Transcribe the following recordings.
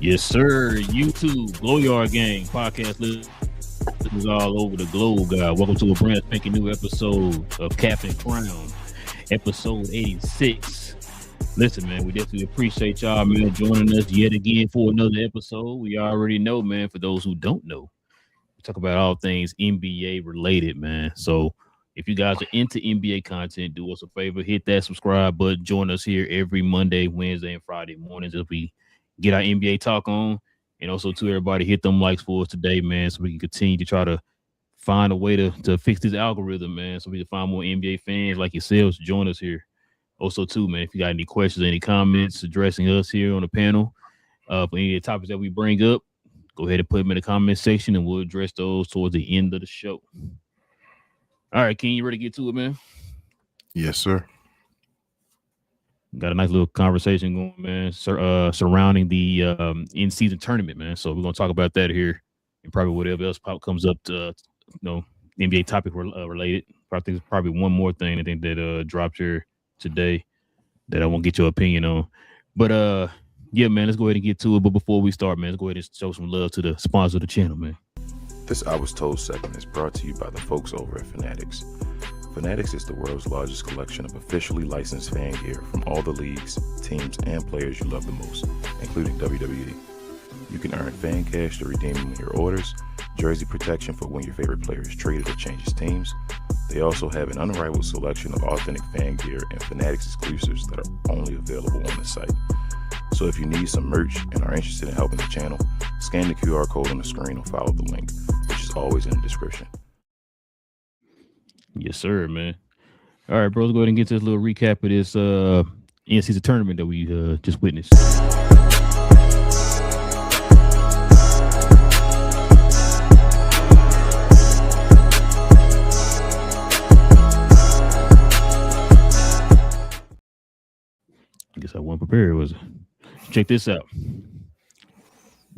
Yes, sir. YouTube, Glow Yard Gang, podcast listeners all over the globe, guys. Welcome to a brand spanking new episode of Captain Crown, episode 86. Listen, man, we definitely appreciate y'all, man, joining us yet again for another episode. We already know, man, for those who don't know, we talk about all things NBA related, man. So if you guys are into NBA content, do us a favor, hit that subscribe button. Join us here every Monday, Wednesday, and Friday mornings as we get our NBA talk on. And also to everybody, hit them likes for us today, man, so we can continue to try to find a way to fix this algorithm, man, so we can find more NBA fans like yourselves to join us here. Also, too, man, if you got any questions, any comments addressing us here on the panel, for any of the topics that we bring up, go ahead and put them in the comment section, and we'll address those towards the end of the show. All right, King, you ready to get to it, man? Yes, sir. Got a nice little conversation going, man, surrounding the in-season tournament, man. So we're going to talk about that here and probably whatever else comes up to, NBA topic related. I think there's probably one more thing I think that dropped here today that I won't get your opinion on. But, yeah, man, let's go ahead and get to it. But before we start, man, let's go ahead and show some love to the sponsor of the channel, man. This I Was Told segment is brought to you by the folks over at Fanatics. Fanatics is the world's largest collection of officially licensed fan gear from all the leagues, teams, and players you love the most, including WWE. You can earn fan cash to redeem your orders, jersey protection for when your favorite player is traded or changes teams. They also have an unrivaled selection of authentic fan gear and Fanatics exclusives that are only available on the site. So if you need some merch and are interested in helping the channel, scan the QR code on the screen or follow the link, which is always in the description. Yes, sir, man. All right, bro, let's go ahead and get to this little recap of this in-season tournament that we just witnessed. I guess I wasn't prepared, was it? Check this out.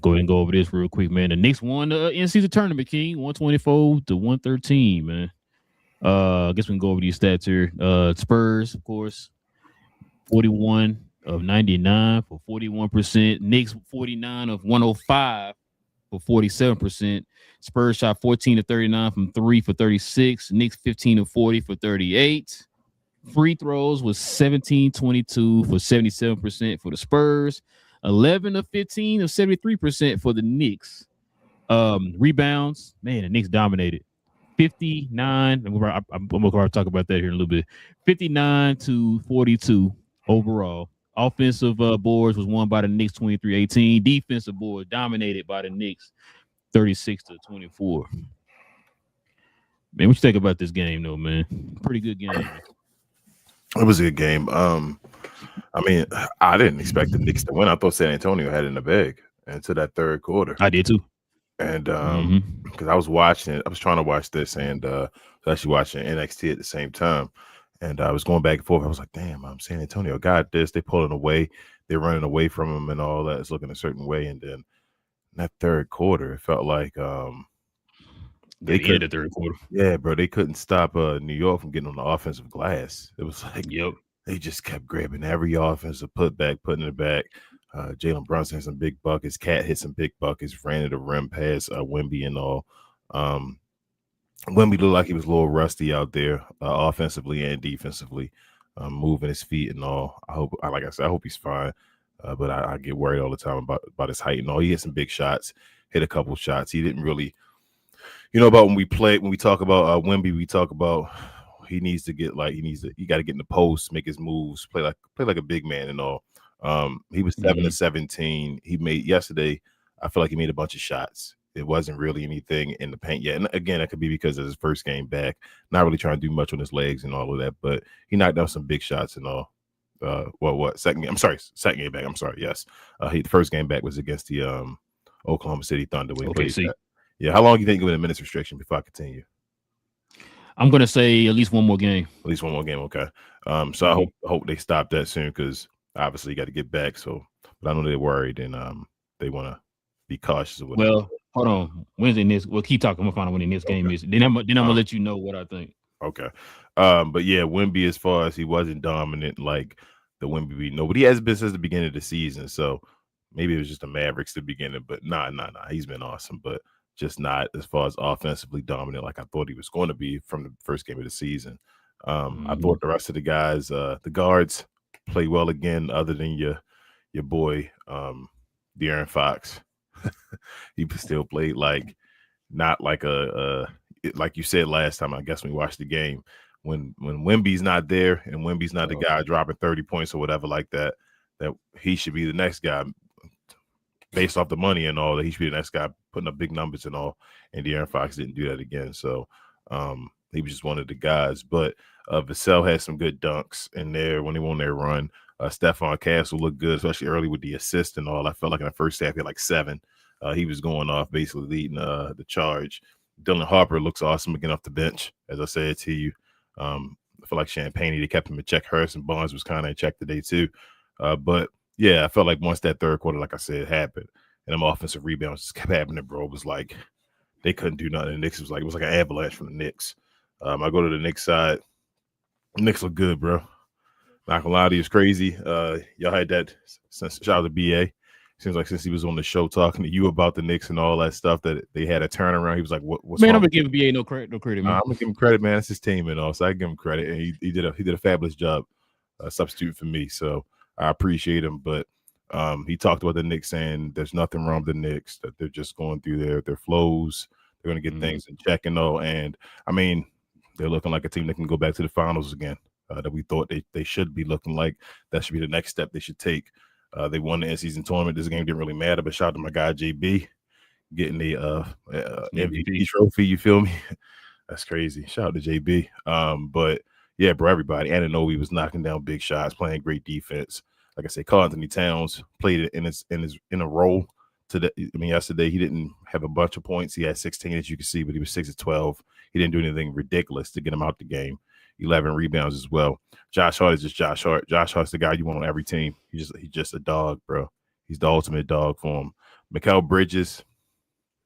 Go ahead and go over this real quick, man. The Knicks won the in-season tournament, King, 124 to 113, man. I guess we can go over these stats here. Spurs, of course, 41 of 99 for 41%. Knicks 49 of 105 for 47%. Spurs shot 14 of 39 from 3 for 36. Knicks 15 of 40 for 38. Free throws was 17-22 for 77% for the Spurs. 11 of 15 of 73% for the Knicks. Rebounds, man, the Knicks dominated. 59, I'm going to talk about that here in a little bit. 59 to 42 overall. Offensive boards was won by the Knicks 23-18. Defensive boards dominated by the Knicks 36 to 24. Man, what you think about this game, though, man? Pretty good game. It was a good game. I mean, I didn't expect the Knicks to win. I thought San Antonio had it in the bag into that third quarter. I did too. And because I was trying to watch this and actually watching NXT at the same time. And I was going back and forth. I was like, damn, San Antonio got this. They pulling away. They're running away from them and all that. It's looking a certain way. And then in that third quarter, it felt like they could the third quarter. Yeah, bro. They couldn't stop New York from getting on the offensive glass. It was like, yep. They just kept grabbing every offensive putting it back. Jalen Brunson had some big buckets. Cat hit some big buckets. Ran to the rim past Wemby and all. Wemby looked like he was a little rusty out there, offensively and defensively, moving his feet and all. Like I said, I hope he's fine. But I get worried all the time about his height and all. He hit some big shots, hit a couple shots. He didn't really, about when we talk about Wemby, we talk about he got to get in the post, make his moves, play like a big man and all. He was 7 of 17. He made yesterday. I feel like he made a bunch of shots. It wasn't really anything in the paint yet. And again, that could be because of his first game back, not really trying to do much on his legs and all of that. But he knocked down some big shots and all. Second game back. I'm sorry. Yes. The first game back was against the Oklahoma City Thunder. Yeah. How long do you think you win a minutes restriction before I continue? I'm gonna say at least one more game. At least one more game. Okay. So I hope they stop that soon because obviously you got to get back. So, but I know they're worried and they want to be cautious of whatever. Well, hold on. Wednesday next. Well, keep talking. I'm gonna find out when the next game is. Then I'm gonna let you know what I think. Okay. But yeah, Wemby, as far as he wasn't dominant like the Wemby we know, but he has been since the beginning of the season. So Maybe it was just the Mavericks to begin it, but nah. He's been awesome, but just not as far as offensively dominant like I thought he was going to be from the first game of the season. I thought the rest of the guys, the guards, play well again, other than your boy De'Aaron Fox. He still played like not like like you said last time. I guess when we watched the game, when Wemby's not there and Wemby's not the guy dropping 30 points or whatever like that, that he should be the next guy based off the money and all, that he should be the next guy putting up big numbers and all. And De'Aaron Fox didn't do that again. So he was just one of the guys. But Vassell had some good dunks in there when he won their run. Stephon Castle looked good, especially early with the assist and all. I felt like in the first half he had like 7. He was going off, basically leading the charge. Dylan Harper looks awesome again off the bench, as I said to you. I feel like Champagne, they kept him in check. Harrison Barnes was kind of in check today too. But yeah, I felt like once that third quarter, like I said, happened, and them offensive rebounds just kept happening, bro. It was like they couldn't do nothing. The Knicks was like, it was like an avalanche from the Knicks. I go to the Knicks side. The Knicks look good, bro. Not gonna lie to you, it's crazy. Y'all had that. Shout out to BA. Seems like since he was on the show talking to you about the Knicks and all that stuff, that they had a turnaround. He was like, "What's man, wrong?" I'm gonna give BA no credit, man. I'm gonna give him credit, man. It's his team and all, so I give him credit, and he did a fabulous job substituting for me. So I appreciate him. But he talked about the Knicks, saying there's nothing wrong with the Knicks, that they're just going through their flows. They're gonna get things in check and all. And I mean, they're looking like a team that can go back to the finals again. That we thought they should be looking like. That should be the next step they should take. They won the in-season tournament. This game didn't really matter, but shout out to my guy JB getting the MVP trophy. You feel me? That's crazy. Shout out to JB. But yeah, bro, everybody. Anunoby was knocking down big shots, playing great defense. Like I said, Karl Anthony Towns played it in a role today. I mean, yesterday he didn't have a bunch of points. He had 16, as you can see, but he was 6 of 12. He didn't do anything ridiculous to get him out the game. 11 rebounds as well. Josh Hart is just Josh Hart. Josh Hart's the guy you want on every team. He's just a dog, bro. He's the ultimate dog for him. Mikal Bridges,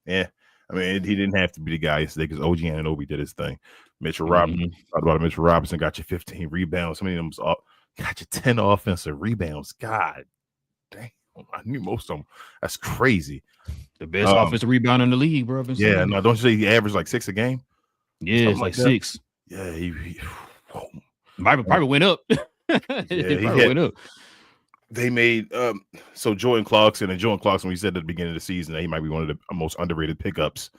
I mean, he didn't have to be the guy yesterday because OG Anunoby did his thing. Mitchell Robinson, talked about Mitchell Robinson, got you 15 rebounds. How many of them got you 10 offensive rebounds? God damn, I knew most of them. That's crazy. The best offensive rebound in the league, bro. Yeah, no, don't you say he averaged like 6 a game? Yeah, it's like 6. Yeah, he probably went up. Went up. They made so Jordan Clarkson, we said at the beginning of the season that he might be one of the most underrated pickups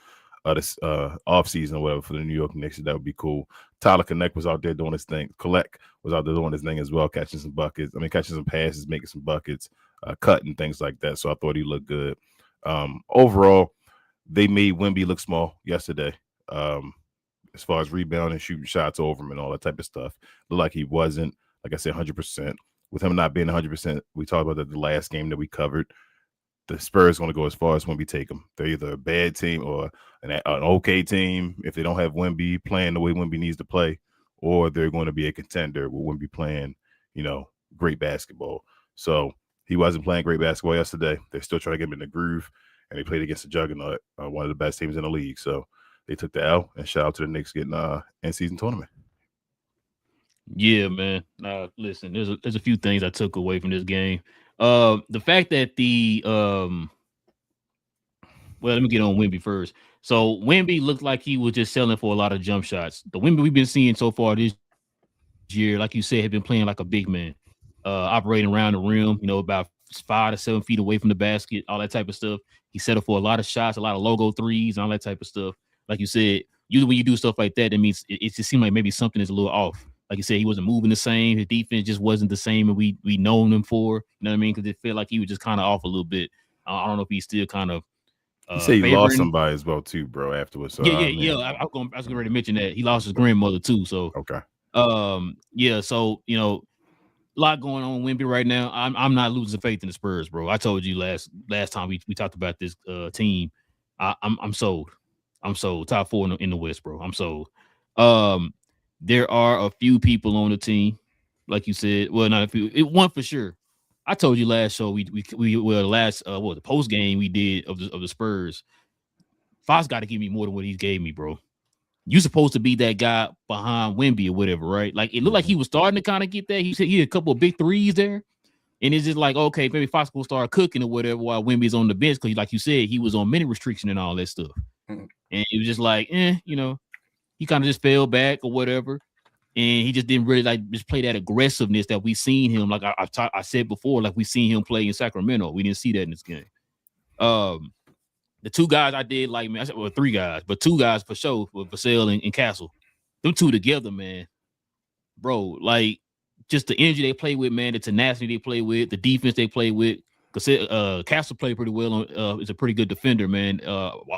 this off season or whatever for the New York Knicks. That would be cool. Tyler Connect was out there doing his thing. Collect was out there doing his thing as well, catching some buckets. I mean, catching some passes, making some buckets, cutting things like that. So I thought he looked good. Overall, they made Wemby look small yesterday. As far as rebounding, shooting shots over him and all that type of stuff. Looked like he wasn't, like I said, 100%. With him not being 100%, we talked about that the last game that we covered. The Spurs going to go as far as Wemby take them. They're either a bad team or an okay team if they don't have Wemby playing the way Wemby needs to play, or they're going to be a contender with Wemby playing, great basketball. So he wasn't playing great basketball yesterday. They're still trying to get him in the groove, and they played against the Juggernaut, one of the best teams in the league. So they took the L, and shout out to the Knicks getting in-season tournament. Yeah, man. Listen, there's a few things I took away from this game. The fact that well, let me get on Wemby first. So Wemby looked like he was just selling for a lot of jump shots. The Wemby we've been seeing so far this year, like you said, had been playing like a big man, operating around the rim, about 5 to 7 feet away from the basket, all that type of stuff. He settled for a lot of shots, a lot of logo threes, all that type of stuff. Like you said, usually when you do stuff like that, that means it just seemed like maybe something is a little off. Like you said, he wasn't moving the same. His defense just wasn't the same, and we known him for. You know what I mean? Because it felt like he was just kind of off a little bit. I don't know if he's still kind of. You say he lost somebody as well too, bro. Afterwards, so, yeah. I was going to mention that he lost his grandmother too. So okay. Yeah. So a lot going on with Wemby right now. I'm not losing faith in the Spurs, bro. I told you last time we talked about this team. I'm sold. I'm sold. Top 4 in the West, bro. I'm sold. There are a few people on the team, like you said. Well, not a few. One for sure. I told you last show the post game we did of the Spurs. Fox got to give me more than what he gave me, bro. You supposed to be that guy behind Wemby or whatever, right? Like it looked like he was starting to kind of get that. He said he had a couple of big threes there, And it's just like, okay, maybe Fox will start cooking or whatever while Wemby's on the bench because, like you said, he was on minute restriction and all that stuff. And it was just like, you know, he kind of just fell back or whatever. And he just didn't really like just play that aggressiveness that we seen him. Like I said before, like we seen him play in Sacramento. We didn't see that in this game. The two guys I did like, man, I said, well, three guys, but two guys for sure were Vassell and Castle. Them two together, man, bro, like just the energy they play with, man, the tenacity they play with, the defense they play with. Because Castle played pretty well. Is a pretty good defender, man.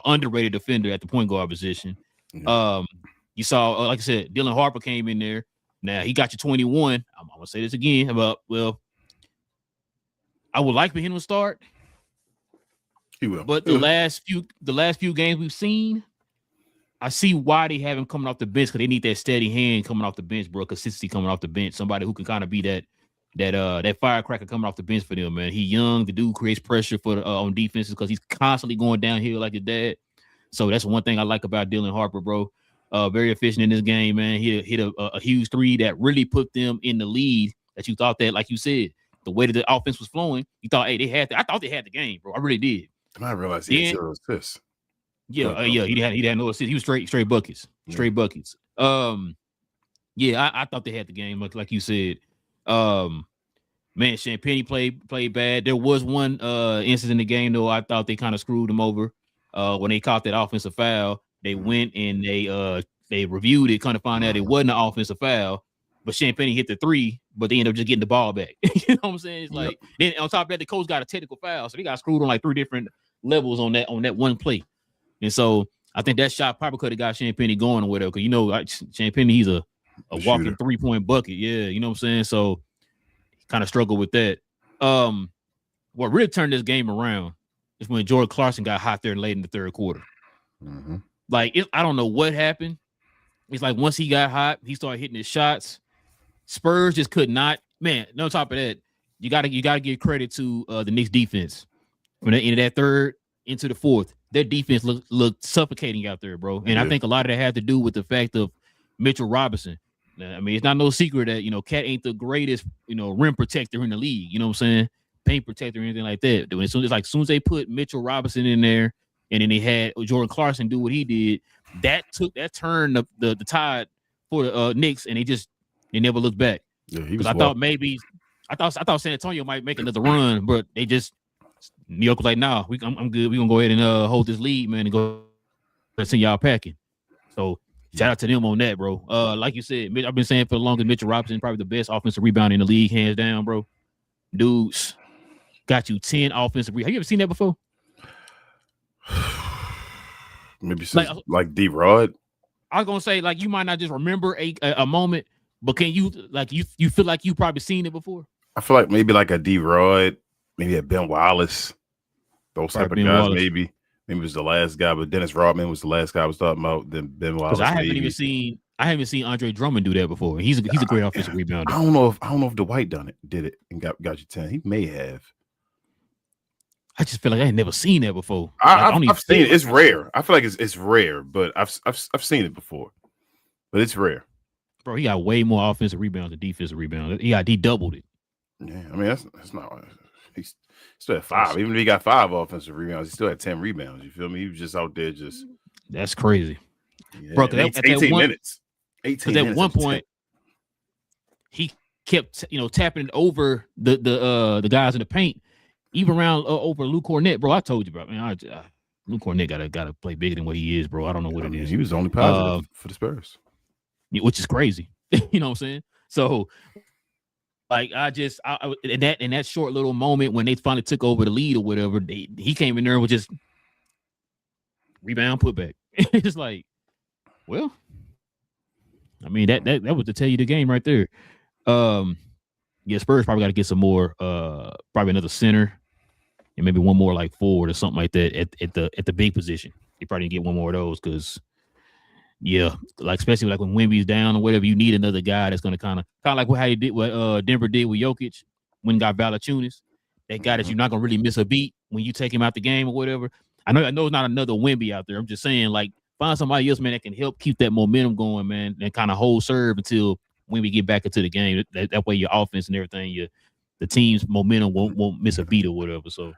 Underrated defender at the point guard position. You saw, like I said, Dylan Harper came in there. Now he got you 21. I'm gonna say this again about, well, I would like for him to start. He will. But the last few games we've seen, I see why they have him coming off the bench because they need that steady hand coming off the bench, bro. Consistency coming off the bench. Somebody who can kind of be that firecracker coming off the bench for them, man. He young. The dude creates pressure for on defenses because he's constantly going downhill like his dad. So that's one thing I like about Dylan Harper, bro. Very efficient in this game, man. He hit a huge three that really put them in the lead. That you thought that, like you said, the way that the offense was flowing, you thought, hey, I thought they had the game, bro. I really did. I realized he had 0 assists. Yeah, he had no assists. He was straight buckets, buckets. Yeah, I thought they had the game, like you said. Man, Champagne played bad. There was one instance in the game though. I thought they kind of screwed him over. When they caught that offensive foul, they went and they reviewed it, kind of found out it wasn't an offensive foul. But Champagne hit the three, but they ended up just getting the ball back. You know what I'm saying? It's like then on top of that, the coach got a technical foul, so they got screwed on like 3 different levels on that one play. And so I think that shot probably could have got Champagne going or whatever. Because you know, Champagne, he's a walking 3-point bucket. Yeah, you know what I'm saying? So kind of struggled with that. What really turned this game around is when Jordan Clarkson got hot there late in the third quarter. Like I don't know what happened. It's like once he got hot, he started hitting his shots. Spurs just could not. Man, on top of that, you gotta give credit to the Knicks defense. When they ended that third into the fourth, their defense looked suffocating out there, bro. And I think a lot of that had to do with the fact of Mitchell Robinson. I mean, it's not no secret that, you know, Cat ain't the greatest, you know, rim protector in the league. You know what I'm saying? Paint protector or anything like that. As soon as they put Mitchell Robinson in there, and then they had Jordan Clarkson do what he did, that turned the tide for the Knicks, and they never looked back. Yeah, because I thought San Antonio might make another run, but they just New York was like, nah, I'm good. We're gonna go ahead and hold this lead, man, and go send y'all packing. So shout out to them on that, bro. Like you said, I've been saying for the longest, Mitchell Robinson probably the best offensive rebounder in the league, hands down, bro. Dudes got you 10 offensive rebounds. Have you ever seen that before? Maybe since, like D-Rod. I was gonna say, like, you might not just remember a moment, but can you you feel like you probably seen it before? I feel like maybe like a D-Rod, maybe a Ben Wallace, those type of guys. Wallace. Maybe it was the last guy, but Dennis Rodman was the last guy I was talking about. Then Ben Wallace. I haven't seen Andre Drummond do that before. He's a great offensive rebounder. I don't know if Dwight did it and got you 10. He may have. I just feel like I ain't never seen that before. I've seen it. It's rare. I feel like it's rare, but I've seen it before, but it's rare. Bro, he got way more offensive rebounds than defensive rebounds. He doubled it. Yeah, I mean that's not. He still had 5. Even if he got 5 offensive rebounds, he still had 10 rebounds. You feel me? He was just out there just. That's crazy, bro. 18 minutes. 18 minutes. At one point, he kept tapping over the guys in the paint. Even around over Lou Cornett, bro. I told you, bro. Man, Lou Cornett gotta play bigger than what he is, bro. I don't know what it is. He was only positive for the Spurs, which is crazy. You know what I'm saying? So, like, in that short little moment when they finally took over the lead or whatever, he came in there with just rebound, put back. It's like, well, I mean that was to tell you the game right there. Yeah, Spurs probably got to get some more, probably another center. And maybe one more like forward or something like that at the big position. You probably get one more of those because, yeah, like especially like when Wemby's down or whatever, you need another guy that's going to kind of like how he did what Denver did with Jokic when got Valanciunas. That guy that you're not going to really miss a beat when you take him out the game or whatever. I know it's not another Wemby out there. I'm just saying, like, find somebody else, man, that can help keep that momentum going, man, and kind of hold serve until when we get back into the game. That way your offense and everything, the team's momentum won't miss a beat or whatever. So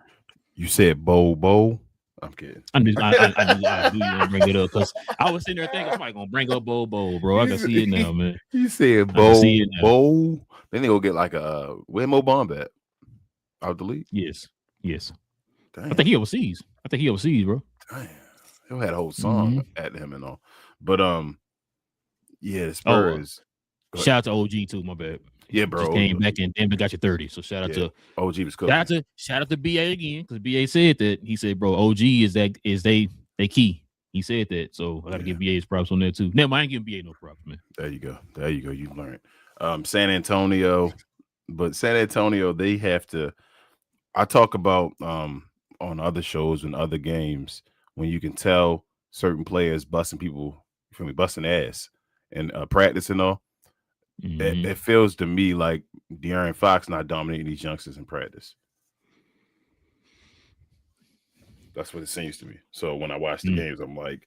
you said Bo. I'm kidding. I knew you want to bring it up because I was sitting there thinking somebody gonna bring up Bo, bro. I can see it now, man. You said Bo. Then they go get like where Mo Bamba at? Out the league? Yes. Damn. I think he overseas, bro. Damn. He had a whole song at him and all. But yeah, the Spurs. Shout out to OG too, my bad. Yeah, bro. Just came back and Denver got you 30. So shout out to OG was cooking. Shout out to BA again, because BA said that. He said, bro, OG is they key. He said that. So I gotta give BA his props on that too. Never mind, I ain't giving BA no props, man. There you go. You learned. San Antonio, but San Antonio, they have to. I talk about on other shows and other games when you can tell certain players busting ass and practice and all. It feels to me like De'Aaron Fox not dominating these youngsters in practice. That's what it seems to me. So when I watch the games, I'm like,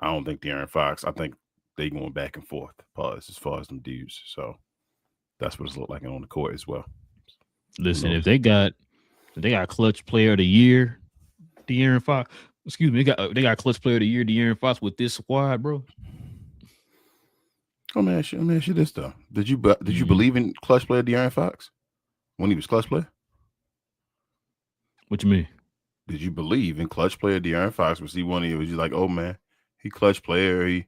I don't think De'Aaron Fox. I think they going back and forth as far as them dudes. So that's what it's look like on the court as well. Listen, if they got clutch player of the year, De'Aaron Fox. Excuse me, they got clutch player of the year, De'Aaron Fox with this squad, bro. Let me ask you this though. Did you believe in clutch player De'Aaron Fox when he was clutch player? What you mean? Did you believe in clutch player De'Aaron Fox? Was he one of you? Was you like, oh man, he clutch player, he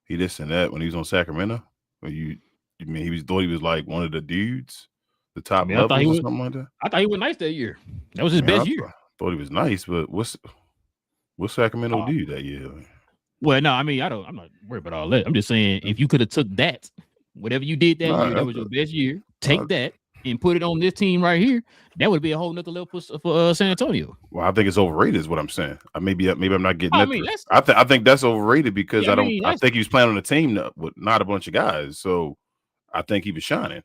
this and that when he was on Sacramento? Or you mean he thought he was like one of the dudes, the top levels or something like that? I thought he was nice that year. That was his best year. Thought he was nice, but what's Sacramento do that year? Well, no, I mean, I'm not worried about all that. I'm just saying, if you could have took that, whatever you did that year, that was your best year. Take that and put it on this team right here. That would be a whole nother level for San Antonio. Well, I think it's overrated, is what I'm saying. Maybe I'm not getting that. I think that's overrated because I think he was playing on a team with not a bunch of guys. So I think he was shining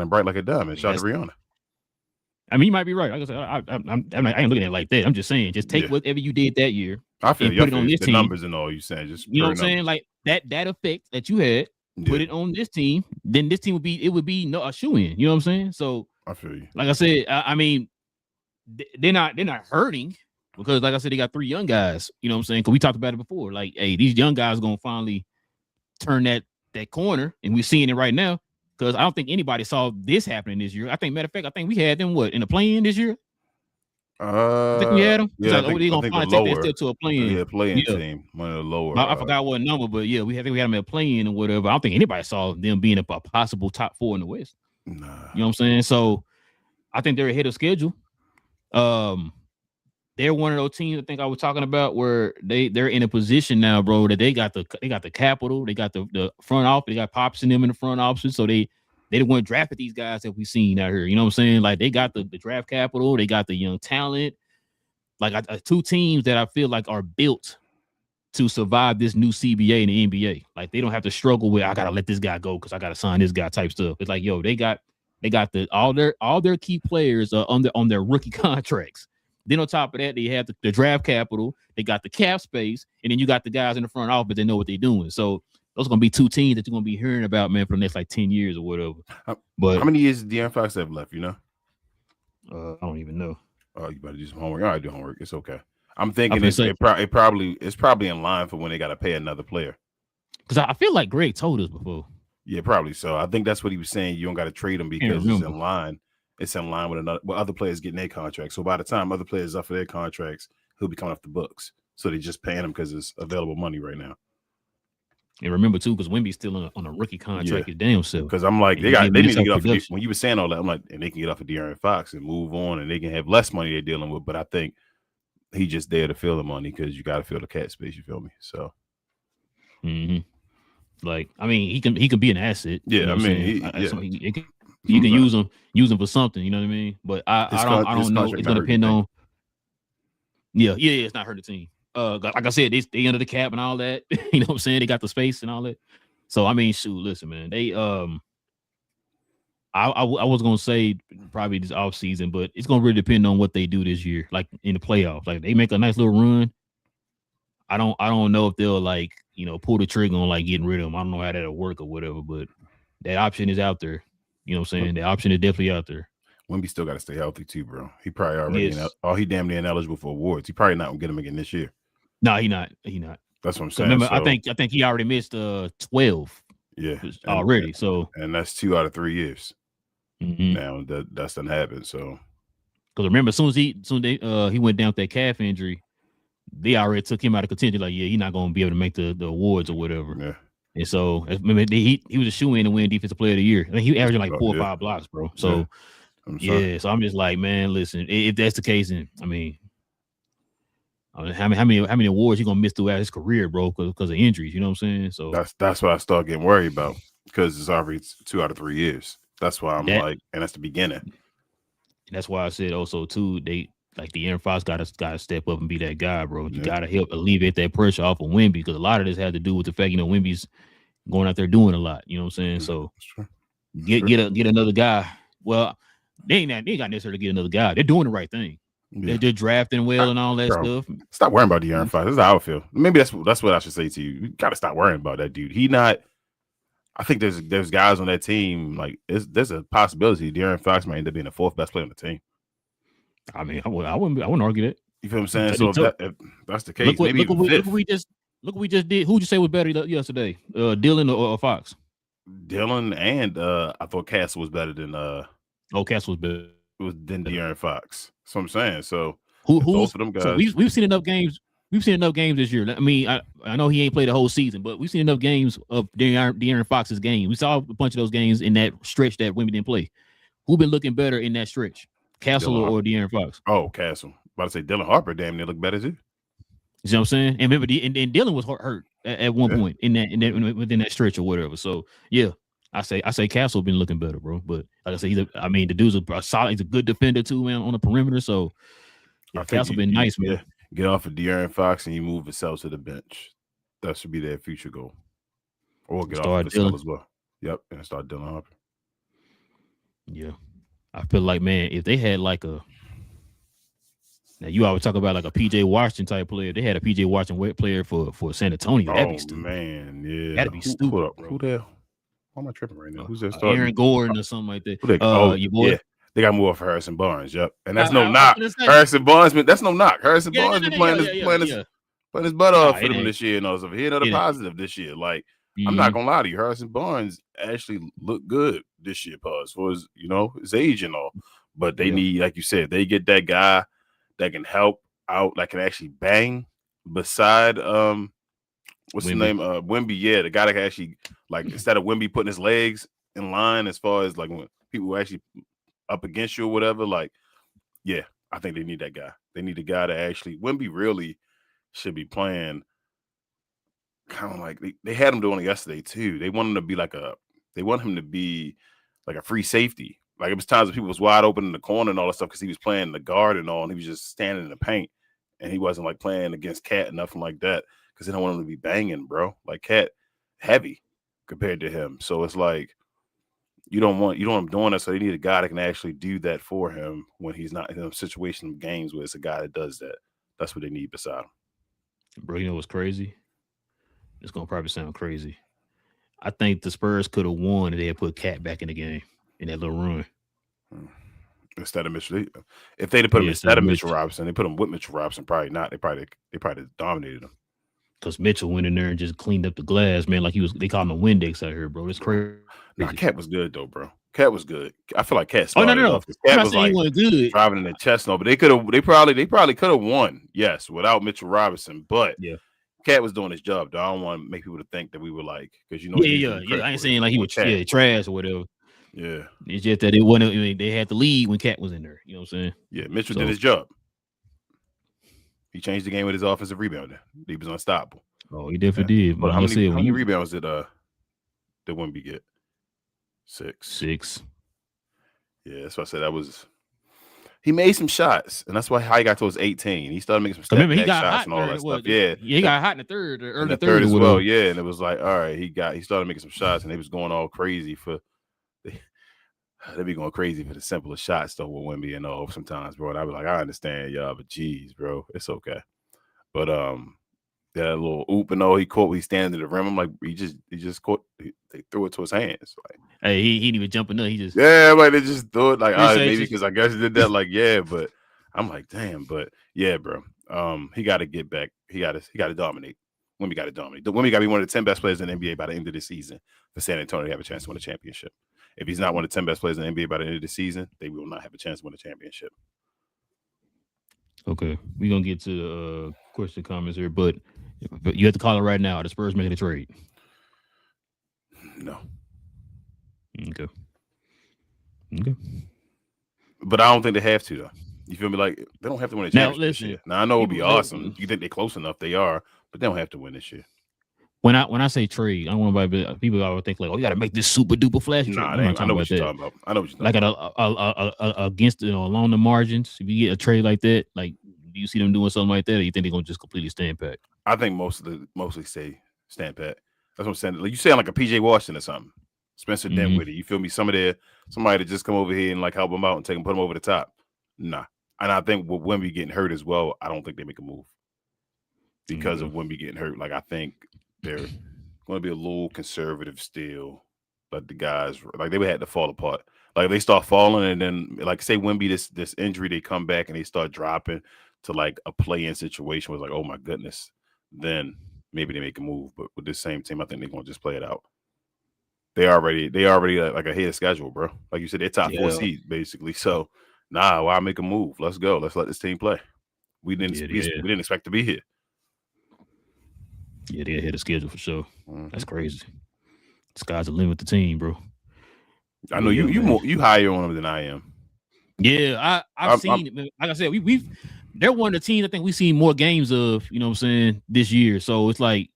bright like a diamond. Shout out to Rihanna. I mean, you might be right. Like I said, I ain't looking at it like that. I'm just saying, just take whatever you did that year. I feel put it on this the team. Numbers and all you saying, just you know what I'm saying, like that effect that you had. Put it on this team, then this team would be a shoe-in. You know what I'm saying? So I feel you. Like I said, I mean, they're not hurting because, like I said, they got 3 young guys. You know what I'm saying? Because we talked about it before. Like, hey, these young guys are gonna finally turn that corner, and we're seeing it right now. Because I don't think anybody saw this happening this year. Matter of fact, I think we had them in the play-in this year. I think we had them. Yeah, they're gonna finally take that step to a play-in. Yeah, play-in team, one of the lower. I forgot what number, but yeah, we had them at play-in or whatever. I don't think anybody saw them being a possible top 4 in the West. Nah. You know what I'm saying? So I think they're ahead of schedule. They're one of those teams I think I was talking about where they're in a position now, bro, that they got the capital, they got the front office, they got Pops in them in the front office, so they didn't want to draft these guys that we've seen out here. You know what I'm saying? Like they got the draft capital, they got the young talent. Like 2 teams that I feel like are built to survive this new CBA and the NBA. Like they don't have to struggle with I gotta let this guy go because I gotta sign this guy type stuff. It's like, yo, they got all their key players on their rookie contracts. Then on top of that, they have the draft capital, they got the cap space, and then you got the guys in the front office that know what they're doing. So those are gonna be 2 teams that you're gonna be hearing about, man, for the next like 10 years or whatever. But how many years does De'Aaron Fox have left? You know, I don't even know. Oh, you better do some homework. All right, do homework. It's okay. I'm thinking it's probably in line for when they got to pay another player. Because I feel like Greg told us before. Yeah, probably. So I think that's what he was saying. You don't got to trade him because it's in line. It's in line with other players getting their contracts. So by the time other players up for their contracts, he'll be coming off the books. So they're just paying him because it's available money right now. And remember too, because Wemby's still on a rookie contract his damn self. Because I'm like, they need to get off. When you were saying all that, I'm like, and they can get off of De'Aaron Fox and move on, and they can have less money they're dealing with. But I think he's just there to fill the money because you got to fill the cap space. You feel me? So, like, I mean, he can be an asset. Yeah, you know I mean, you can use him for something. You know what I mean? But I don't know. It's gonna depend on. Yeah, it's not hurt the team. Like I said, they under the cap and all that. You know what I'm saying? They got the space and all that. So I mean, shoot, listen, man. They I was gonna say probably this off season, but it's gonna really depend on what they do this year, like in the playoffs. Like they make a nice little run. I don't know if they'll like, pull the trigger on like getting rid of them. I don't know how that'll work or whatever, but that option is out there. You know what I'm saying? The option is definitely out there. Wemby still got to stay healthy too, bro. He probably already Yes. he damn near ineligible for awards. He probably not gonna get him again this year. No, he not. He not. That's what I'm Because saying. remember, So, I think he already missed 12 yeah, already. So and that's 2 out of 3 years. mm-hmm. Now that's done happened. So because remember, as soon as he went down with that calf injury, they already took him out of contention. Like, yeah, he's not gonna be able to make the awards or whatever. yeah. And so remember, he was a shoe-in to win Defensive Player of the Year. I mean, he averaging like 4 or 5 blocks, bro. So so I'm just like, man, listen, if that's the case, then I mean, how many awards he gonna miss throughout his career, bro, because of injuries? You know what I'm saying? So that's what I start getting worried about because it's already 2 out of 3 years. That's why I'm like, and that's the beginning. And that's why I said also too, they like the Aaron Fox gotta step up and be that guy, bro. You gotta help alleviate that pressure off of Wemby because a lot of this had to do with the fact, Wemby's going out there doing a lot. You know what I'm saying? So get another guy. Well, they ain't got necessarily get another guy. They're doing the right thing. Yeah. They're drafting well and all that stuff. Stop worrying about the Aaron Fox. That's how I feel. Maybe that's what I should say to you. You got to stop worrying about that dude. I think there's guys on that team, like there's a possibility De'Aaron Fox might end up being the 4th best player on the team. I mean, I wouldn't argue that. You feel what I'm saying? So if that's the case, look what we just did. Who'd you say was better yesterday? Dylan or Fox? Dylan and I thought Castle was better than Castle was better than De'Aaron Fox. That's what I'm saying. So who's both of them guys? So we've seen enough games. We've seen enough games this year. I mean, I know he ain't played the whole season, but we've seen enough games of De'Aaron Fox's game. We saw a bunch of those games in that stretch that Wemby didn't play. Who been looking better in that stretch? Castle or De'Aaron Fox? Oh, Castle. About to say Dylan Harper damn near look better too. You know what I'm saying? And remember, and Dylan was hurt at one point within that stretch or whatever. So yeah, I say Castle been looking better, bro. But like I say, the dude's a solid. He's a good defender too, man, on the perimeter. So Castle been nice, man. Get off of De'Aaron Fox and you move Vassell to the bench. That should be their future goal. Or get off of Vassell as well. Yep, and start Dylan Harper. Yeah, I feel like, man, if they had like now you always talk about like a PJ Washington type player. They had a PJ Washington player for San Antonio. That'd be stupid. Man, yeah, that'd be stupid. Who the hell? Why am I tripping right now? Who's that? Aaron Gordon or something like that. Your boy. Yeah. They got to move off Harrison Barnes. Yep, and that's no knock. Harrison Barnes, that's no knock. Harrison Barnes been playing his butt off for them this year and all stuff. He another positive this year. Like I'm not gonna lie to you, Harrison Barnes actually looked good this year, for his his age and all. But they need, like you said, they get that guy that can help out, that can actually bang beside what's his name? Wemby. Yeah, the guy that can actually, like, instead of Wemby putting his legs in line as far as like when people actually up against you or whatever, like, yeah, I think they need that guy. They need a guy to actually, Wemby really should be playing kind of like they had him doing it yesterday too. They want him to be like a free safety. Like, it was times when people was wide open in the corner and all that stuff because he was playing the guard and all, and he was just standing in the paint, and he wasn't like playing against Cat or nothing like that because they don't want him to be banging, bro. Like, Cat heavy compared to him, so it's like you don't want him doing that. So they need a guy that can actually do that for him when he's not in a situation of games where it's a guy that does that. That's what they need beside him. Bro, you know what's crazy? It's gonna probably sound crazy. I think the Spurs could have won if they had put Cat back in the game in that little run. Instead of Mitchell, if they'd have put him instead of Mitchell Robinson, they put him with Mitchell Robinson. Probably not. They probably dominated him. Because Mitchell went in there and just cleaned up the glass, man. Like they called him a Windex out here, bro. It's crazy. Nah, Cat was good though, bro. Cat was good. I feel like Cat. No. Cat was like good. Driving in the chest, no, but they probably could have won, yes, without Mitchell Robinson. But yeah, Cat was doing his job, though. I don't want to make people to think that we were like, because Yeah. I ain't saying like he was trash or whatever. Yeah, it's just that it wasn't. I mean, they had the lead when Cat was in there. You know what I'm saying? Yeah, Mitchell did his job. He changed the game with his offensive rebounding. He was unstoppable. Oh, he definitely did. But how many rebounds did Wemby get? 6. Yeah, that's why I said he made some shots, and that's why he got to his 18. He started making some shots and all that stuff. Yeah, he got hot in the third, early third as well. Yeah, and it was like, all right, he started making some shots, and they was going all crazy for. They be going crazy for the simplest shots though with Wemby and all sometimes, bro. And I was like, I understand y'all, but geez, bro, it's okay. But That little oop and all he caught when he standing to the rim. I'm like, he just caught. They threw it to his hands. Like, hey, he didn't even jump enough. He just like they just threw it. Like, maybe because I guess he did that. Like, but I'm like, damn. But yeah, bro. He got to get back. He got to dominate. Wemby got to dominate. Wemby got to be one of the 10 best players in the NBA by the end of the season for San Antonio to have a chance to win a championship. If he's not one of the 10 best players in the NBA by the end of the season, they will not have a chance to win a championship. Okay, we're gonna get to the question comments here, but you have to call it right now. The Spurs making a trade. No. Okay. But I don't think they have to, though. You feel me? Like, they don't have to win a championship this year. Now, I know it would be awesome. You think they're close enough? They are, but they don't have to win this year. When I say trade, I don't want to people always think like, oh, you got to make this super duper flash. Nah, I know what you're talking about. I know what you're talking about. Like against along the margins, if you get a trade like that, like, do you see them doing something like that, or you think they're gonna just completely stand pat? I think mostly say stand pat. That's what I'm saying. Like, you sound like a PJ Washington or something. Spencer Dinwiddie. You feel me? Somebody to just come over here and like help them out and put them over the top. Nah. And I think with Wemby getting hurt as well, I don't think they make a move because of Wemby getting hurt. Like, I think they're going to be a little conservative still. But the guys, like, they would have to fall apart. Like, they start falling, and then, like, say Wemby, this injury, they come back and they start dropping to like a play-in situation was like, oh my goodness, then maybe they make a move. But with this same team, I think they're going to just play it out. They already like ahead of schedule, bro. Like you said, they're top 4 seed basically. So, why make a move? Let's go. Let's let this team play. We didn't expect to be here. Yeah, they're ahead of schedule for sure. That's crazy. The sky's the limit with the team, bro. I know you higher on them than I am. Yeah, I've seen it. Like I said, they're one of the teams I think we've seen more games of, you know what I'm saying, this year. So it's like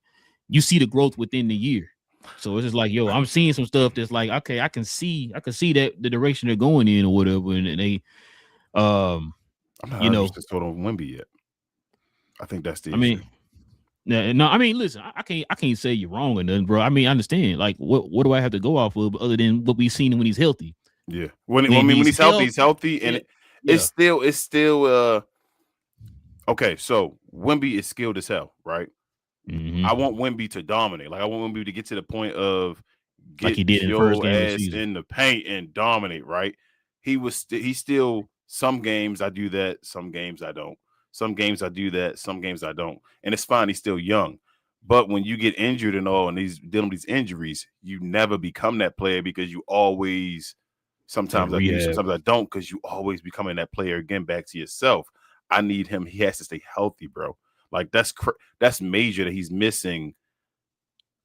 you see the growth within the year. So it's just like, yo, I'm seeing some stuff that's like, okay, I can see that the direction they're going in or whatever. And they I'm not just told on Wemby yet. I think that's the issue. Listen, I can't say you're wrong or nothing, bro. I mean, I understand. Like, what do I have to go off of other than what we've seen when he's healthy? Yeah. When he's healthy, and it's still okay. So Wemby is skilled as hell, right? Mm-hmm. I want Wemby to dominate. Like, I want Wemby to get to the point of like he did in the first game of the season, in the paint and dominate, right? He's still some games I do that, some games I don't. Some games I do that, some games I don't. And it's fine, he's still young. But when you get injured and all, and he's dealing with these injuries, you never become that player because you always, sometimes I do, sometimes I don't, because you always becoming that player again back to yourself. I need him. He has to stay healthy, bro. Like, that's major that he's missing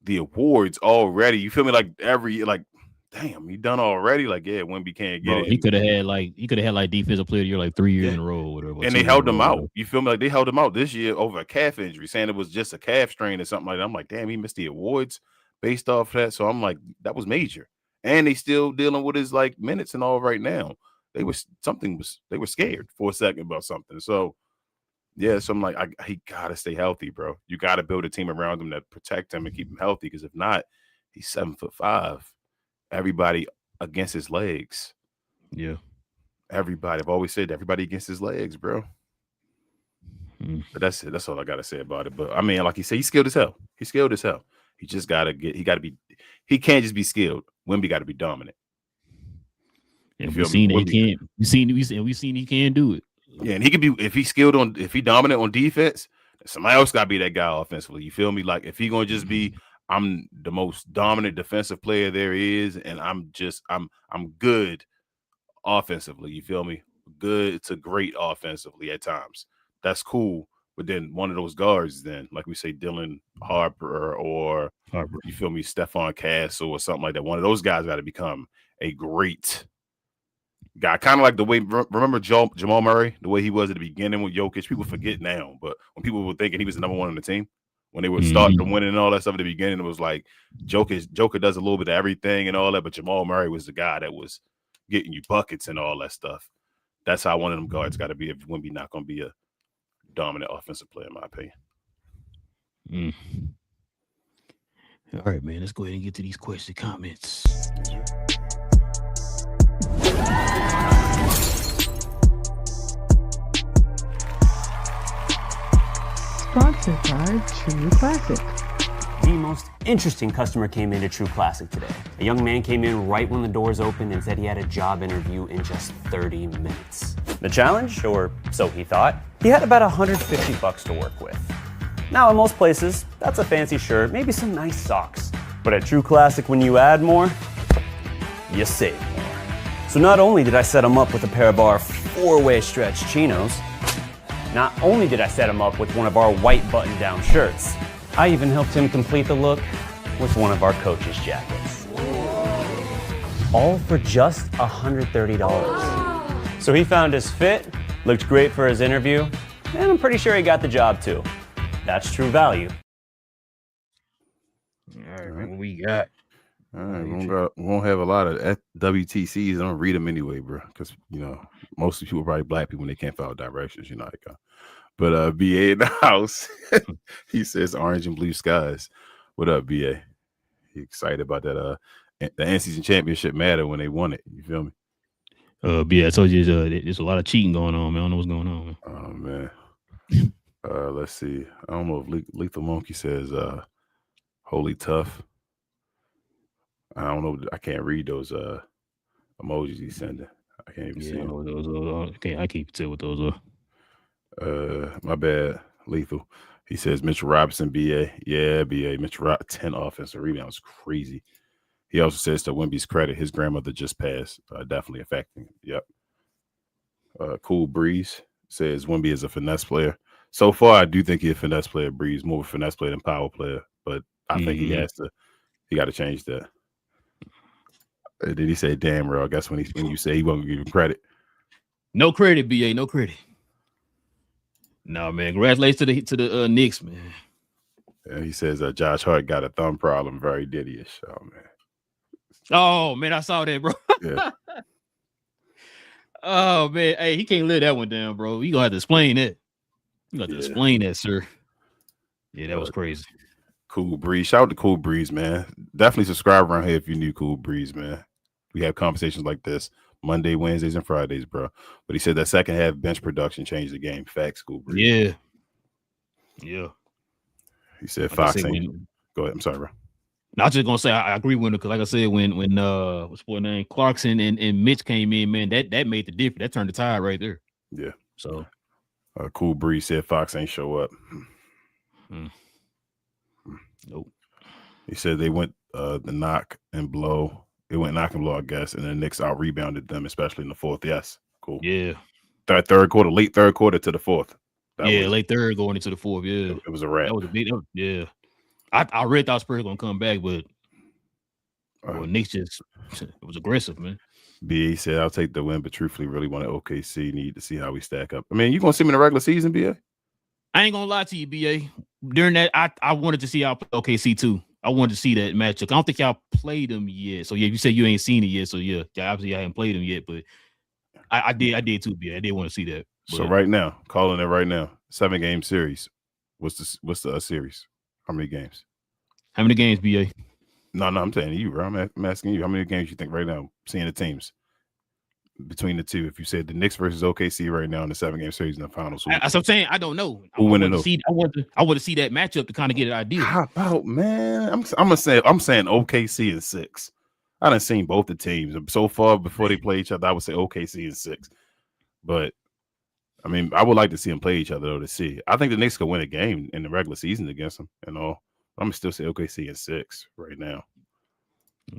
the awards already. You feel me? Like, damn, he done already. Like, yeah, Wemby can't get it. He could have had like defensive player of the year like 3 years in a row or whatever. And they held him out. You feel me? Like, they held him out this year over a calf injury, saying it was just a calf strain or something like that. I'm like, damn, he missed the awards based off that. So I'm like, that was major. And they still dealing with his like minutes and all right now. They were scared for a second about something. So yeah, so I'm like, he gotta stay healthy, bro. You gotta build a team around him that protect him and keep him healthy. Because if not, he's 7'5". Everybody against his legs. Yeah. Everybody. I've always said everybody against his legs, bro. But that's it. That's all I gotta say about it. But I mean, like you said, he's skilled as hell. He just he can't just be skilled. Wemby gotta be dominant. And we've seen he can't. We've seen he can do it. Yeah, and he could be if he dominant on defense, somebody else gotta be that guy offensively. You feel me? Like, if he gonna just be, I'm the most dominant defensive player there is, and I'm good offensively. You feel me? Good to great offensively at times. That's cool. But then one of those guards, then, like we say, Dylan Harper or you feel me, Stephon Castle or something like that. One of those guys got to become a great guy, kind of like the way, remember Jamal Murray, the way he was at the beginning with Jokic. People forget now, but when people were thinking he was the number one on the team, when they were starting to win and all that stuff at the beginning, it was like Joker does a little bit of everything and all that, but Jamal Murray was the guy that was getting you buckets and all that stuff. That's how one of them guards got to be if Wemby not going to be a dominant offensive player, in my opinion. All right, man. Let's go ahead and get to these question comments. sponsored by True Classic. The most interesting customer came into True Classic today. A young man came in right when the doors opened and said he had a job interview in just 30 minutes. The challenge, or so he thought, he had about $150 to work with. Now, in most places, that's a fancy shirt, maybe some nice socks. But at True Classic, when you add more, you save more. So not only did I set him up with a pair of our 4-way stretch chinos, not only did I set him up with one of our white button-down shirts, I even helped him complete the look with one of our coach's jackets. All for just $130. So he found his fit, looked great for his interview, and I'm pretty sure he got the job too. That's true value. All right, what we got? All right, we won't have a lot of WTCs. I don't read them anyway, bro, because most of the people are probably black people when they can't follow directions. But BA in the house, he says orange and blue skies. What up, BA? He excited about that? The in-season championship matter when they won it. You feel me? BA, I told you there's a lot of cheating going on, man. I don't know what's going on, man. Oh man. Let's see. I don't know if Lethal Monkey says holy tough. I don't know. I can't read those emojis he's sending. I can't even see them. I can't tell what those are. My bad, Lethal. He says Mitchell Robinson, BA. Yeah, BA. Mitchell Robinson, 10 offensive rebounds. Crazy. He also says to Wemby's credit, his grandmother just passed. Definitely affecting. Yep. Cool Breeze says Wemby is a finesse player. So far, I do think he's a finesse player, Breeze. More of a finesse player than power player. But I think he got to change that. Did he say, damn, bro? I guess when you say he won't give him credit. No credit, BA. No credit. No, man. Congratulations to the Knicks, man. And he says Josh Hart got a thumb problem. Very Diddy-ish. Oh, man. I saw that, bro. Yeah. Oh, man. Hey, he can't live that one down, bro. You going to have to explain that. You got to explain that, sir. Yeah, that was crazy. Cool Breeze. Shout out to Cool Breeze, man. Definitely subscribe around here if you knew Cool Breeze, man. We have conversations like this Monday, Wednesdays, and Fridays, bro. But he said that second half bench production changed the game. Facts, Cool Breeze. Yeah. He said Fox ain't. Go ahead. I'm sorry, bro. No, I was just gonna say I agree with him because, like I said, when what's his name, Clarkson and Mitch came in, man, that made the difference. That turned the tide right there. Yeah. So Cool Breeze said Fox ain't show up. Nope. He said they went the knock and blow. It went knock and blow, I guess, and the Knicks out rebounded them, especially in the fourth. Yes, cool. Yeah. Third quarter, late third quarter to the fourth. Late third going into the fourth. Yeah, it was a wrap. That was a big. Yeah, I really thought Spurs gonna come back, but Knicks just it was aggressive, man. BA said I'll take the win, but truthfully, really wanted OKC. Need to see how we stack up. I mean, you gonna see him in the regular season, BA? I ain't gonna lie to you, BA. During that, I wanted to see y'all play OKC too. I wanted to see that matchup. I don't think y'all played them yet. So yeah, you said you ain't seen it yet. So yeah, obviously I haven't played them yet, but I did too, BA. I did want to see that. But, so right now, calling it right now, 7-game series. What's the series? How many games? How many games, BA? No, I'm saying you, bro. I'm asking you. How many games you think right now, seeing the teams between the two? If you said the Knicks versus OKC right now in the 7-game series in the finals, that's what I'm saying. I don't know. Who winning? I want to see that matchup to kind of get an idea. How about, man? I'm saying OKC in 6. I done seen both the teams so far before they play each other. I would say OKC in 6, but I mean, I would like to see them play each other though to see. I think the Knicks could win a game in the regular season against them and all. I'm gonna still say OKC in 6 right now.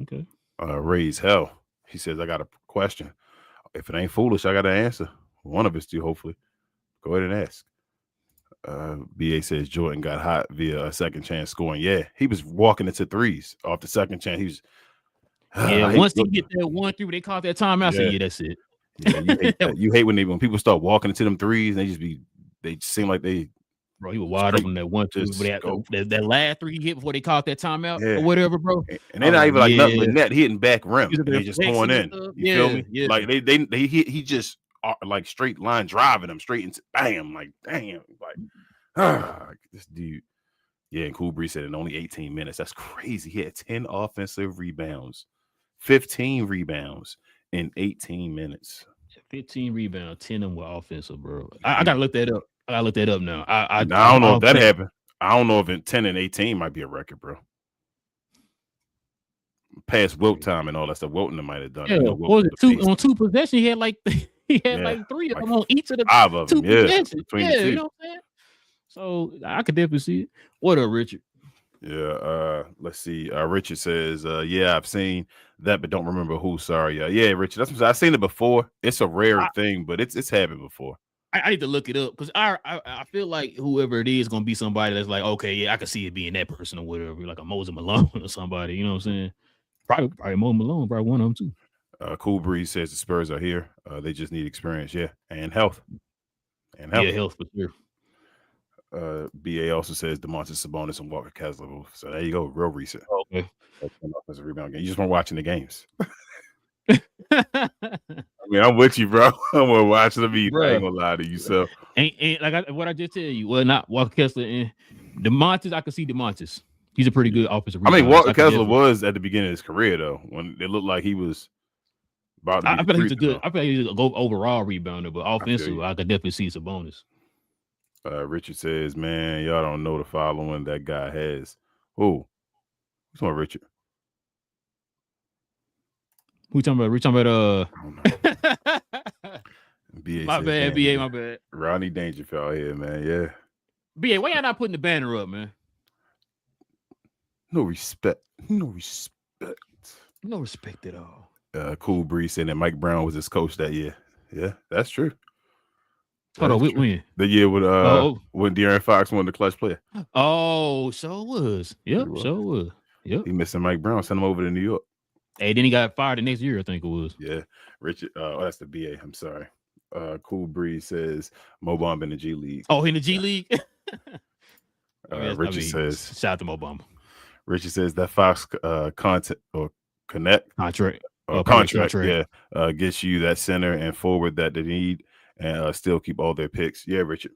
Okay. Raise hell. He says I got a question. If it ain't foolish, I got to answer. One of us do, hopefully. Go ahead and ask. BA says Jordan got hot via a second chance scoring. Yeah, he was walking into threes off the second chance. He was. Once he get that 1-3, they called that timeout. I said, yeah, that's it. Yeah, you hate when people start walking into them threes and they just seem like they. Bro, he was wide open that 1-2. That last 3 he hit before they called that timeout or whatever, bro. And they're not even like nothing but net hitting back rim. They just going in. You feel me? Yeah. Like he just like straight line driving them straight into bam, like damn, like this dude. Yeah, and Cool Breeze said in only 18 minutes. That's crazy. He had 10 offensive rebounds, 15 rebounds in 18 minutes. 15 rebounds, 10 of them were offensive, bro. I gotta look that up. I looked that up now. I don't know if that think, happened. I don't know if in 10 and 18 might be a record, bro. Past Wilt time and all that stuff. Wilton might have done it. Yeah, You know, what was it? Wilt On 2 possessions, he had like Yeah, three of like them on each of the 5 of 2 them. Yeah, possessions. between the Yeah, you two. know what I'm saying? So I could definitely see it. What up, Richard? Yeah, let's see. Richard says, yeah, I've seen that, but don't remember who. Sorry. Yeah, Richard. That's what I've seen it before. It's a rare thing, but it's happened before. I need to look it up because I feel like whoever it is gonna be somebody that's like, okay, yeah, I can see it being that person or whatever, like a Moses Malone or somebody. You know what I'm saying? Probably Mo Malone, probably one of them too. Cool Breeze says the Spurs are here. They just need experience, and health. Yeah, health for sure. BA also says DeMontis Sabonis and Walker Kessler. So there you go, real recent. Okay. Offensive rebound game. You just weren't watching the games. I mean, I'm with you, bro. I'm watching the beat. I ain't gonna lie to you. So ain't like what I just tell you. Well, not Walker Kessler and DeMontis. I can see DeMontis. He's a pretty good offensive rebounder. I mean, Walker Kessler was at the beginning of his career though, when it looked like he was about to be. I feel like he's a good. I feel like he's a go overall rebounder, but offensive, I could definitely see Sabonis. Richard says, "Man, y'all don't know the following that guy has." Who? Who's on Richard? Who talking about? We talking about BA my bad, BA, my bad. Rodney Dangerfield here, man. Yeah. BA, why y'all not putting the banner up, man? No respect. No respect at all. Cool Breeze saying that Mike Brown was his coach that year. Yeah, that's true. Hold on, when? The year with when De'Aaron Fox won the clutch player. Oh, so was. Yep, so was. Yep. He missing Mike Brown, sent him over to New York. Hey, then he got fired the next year, I think it was. Yeah. Richard, that's the BA. I'm sorry. Cool Breeze says Mo Bamba in the G League. Oh, in the G League? Richard says shout out to Mo Bamba. Richard says that Fox content or contract, gets you that center and forward that they need and still keep all their picks. Yeah, Richard.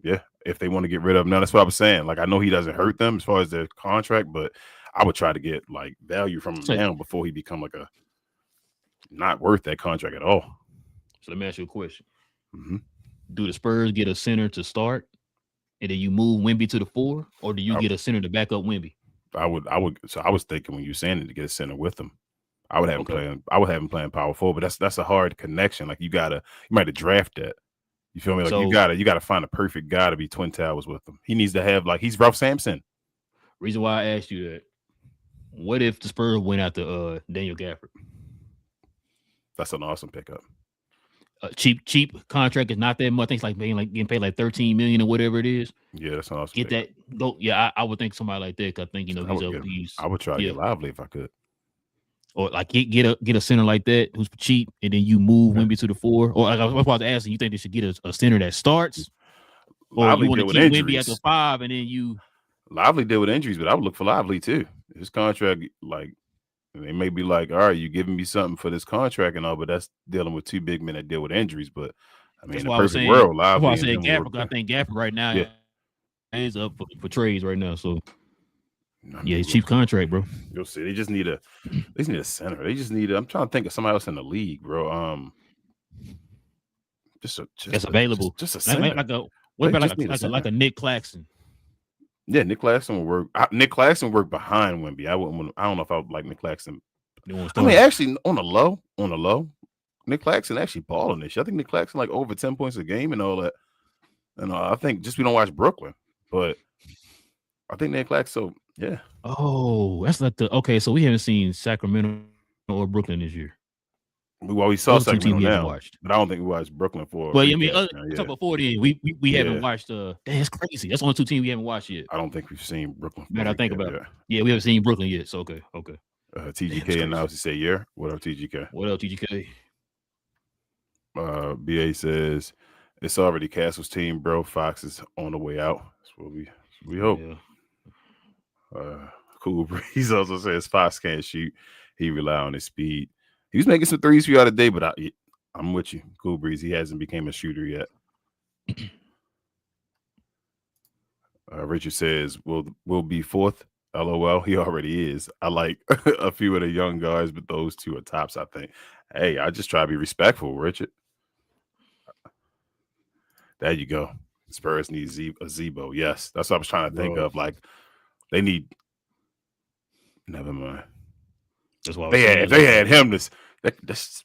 Yeah, if they want to get rid of him. Now, that's what I was saying. Like, I know he doesn't hurt them as far as their contract, but I would try to get like value from him now before he become like a not worth that contract at all. So let me ask you a question. Mm-hmm. Do the Spurs get a center to start and then you move Wemby to the 4, or do you get a center to back up Wemby? I would. So I was thinking when you saying it to get a center with him, I would have him playing. I would have him playing power forward, but that's a hard connection. Like you might have draft that. You feel me? Like you gotta find a perfect guy to be twin towers with him. He needs to have like he's Ralph Sampson. Reason why I asked you that. What if the Spurs went after Daniel Gafford? That's an awesome pickup. Cheap contract is not that much. I think it's like getting paid like $13 million or whatever it is. Yeah, that's an awesome. Get pickup. that go. Yeah, I would think somebody like that. Cause I think I would try to get Lively if I could. Or like get a center like that who's cheap, and then you move Wemby to the 4. Or like I was asking, you think they should get a center that starts, or Lively you want to keep Wemby at the 5, and then you Lively deal with injuries, but I would look for Lively too. His contract, like they may be like, all right, you giving me something for this contract and all, but that's dealing with 2 big men that deal with injuries. But I mean, in the perfect world, Lively. That's why I said Gafford. I think Gafford right now is up for trades right now. So. Yeah, it's cheap contract, bro. You'll see. They just need a center. They just need. I'm trying to think of somebody else in the league, bro. Just available. Just a center. Like a Nick Claxton. Yeah, Nick Claxton will work. Nick Claxton worked behind Wemby. I don't know if I would like Nick Claxton. I mean, actually, on the low, Nick Claxton actually balling this year. I think Nick Claxton like over 10 points a game and all that. And I think just we don't watch Brooklyn, but I think Nick Claxton. So yeah. Oh, that's like so we haven't seen Sacramento or Brooklyn this year. Well, we saw Sacramento now, but I don't think we watched Brooklyn for. Well, I mean, talk about 40. We haven't watched. That's crazy. That's only 2 teams we haven't watched yet. I don't think we've seen Brooklyn. Man, I think about it. Yeah, we haven't seen Brooklyn yet. So okay. TGK announced he said, "Yeah, what up, TGK? What up, TGK?" BA says it's already Castle's team, bro. Fox is on the way out. That's what we hope. Yeah. Cool Breeze also says Fox can't shoot. He rely on his speed. He was making some threes for you out today, but I'm with you, Cool Breeze. He hasn't become a shooter yet. Richard says we'll be 4th. LOL. He already is. I like a few of the young guys, but those 2 are tops. I think. Hey, I just try to be respectful, Richard. There you go. Spurs need a Zebo. Yes, that's what I was trying to think Bro. of. Like they need. Never mind. That's what I was saying. If they had him, this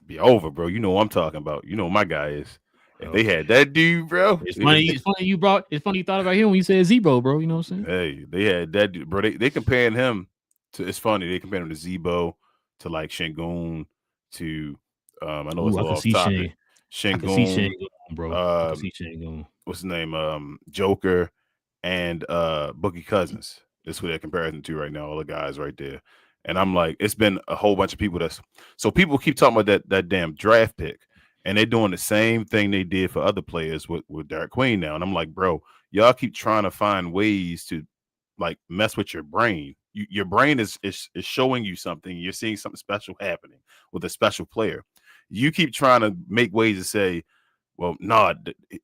be over, bro. You know what I'm talking about. You know what my guy is. If they had that dude, bro. It's funny you thought about him when you said Zebo, bro. You know what I'm saying? Hey, they had that dude, bro. They comparing him to. It's funny they comparing him to Zebo, to like Şengün, to I know it's a little off topic. Şengün, bro. I can see Şengün. What's his name? Joker and Boogie Cousins. That's who they're comparing to right now. All the guys right there. And I'm like, it's been a whole bunch of people so people keep talking about that damn draft pick, and they're doing the same thing they did for other players with Derek Queen now. And I'm like, bro, y'all keep trying to find ways to like mess with your brain. Your brain is showing you something. You're seeing something special happening with a special player. You keep trying to make ways to say, well, no,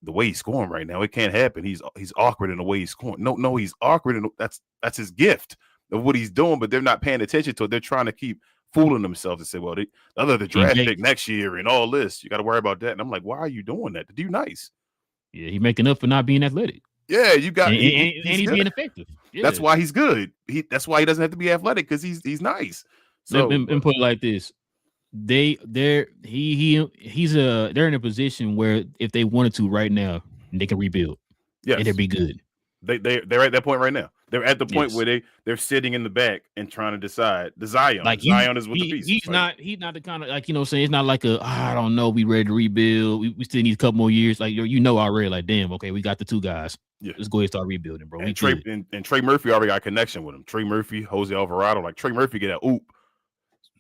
the way he's scoring right now, it can't happen. He's awkward in the way he's scoring. No, he's awkward, and that's his gift of what he's doing, but they're not paying attention to it. They're trying to keep fooling themselves and say, well, the draft pick next year and all this, you got to worry about that. And I'm like, why are you doing that? The dude nice. Yeah, he's making up for not being athletic. Yeah, you got and he's being effective. Yeah. That's why he's good. That's why he doesn't have to be athletic, because he's nice. So and put it like this. They're in a position where if they wanted to right now, they can rebuild. Yes. And they'll be good. They're at that point right now. They're at the point where they're sitting in the back and trying to decide the Zion. Like Zion is with the pieces. He's not the kind of, like, you know what I'm saying, it's not like I don't know, we ready to rebuild. We still need a couple more years. Like, already, like, damn, okay, we got the two guys. Yeah. Let's go ahead and start rebuilding, bro. And Trey Murphy already got a connection with him. Trey Murphy, Jose Alvarado, like Trey Murphy get a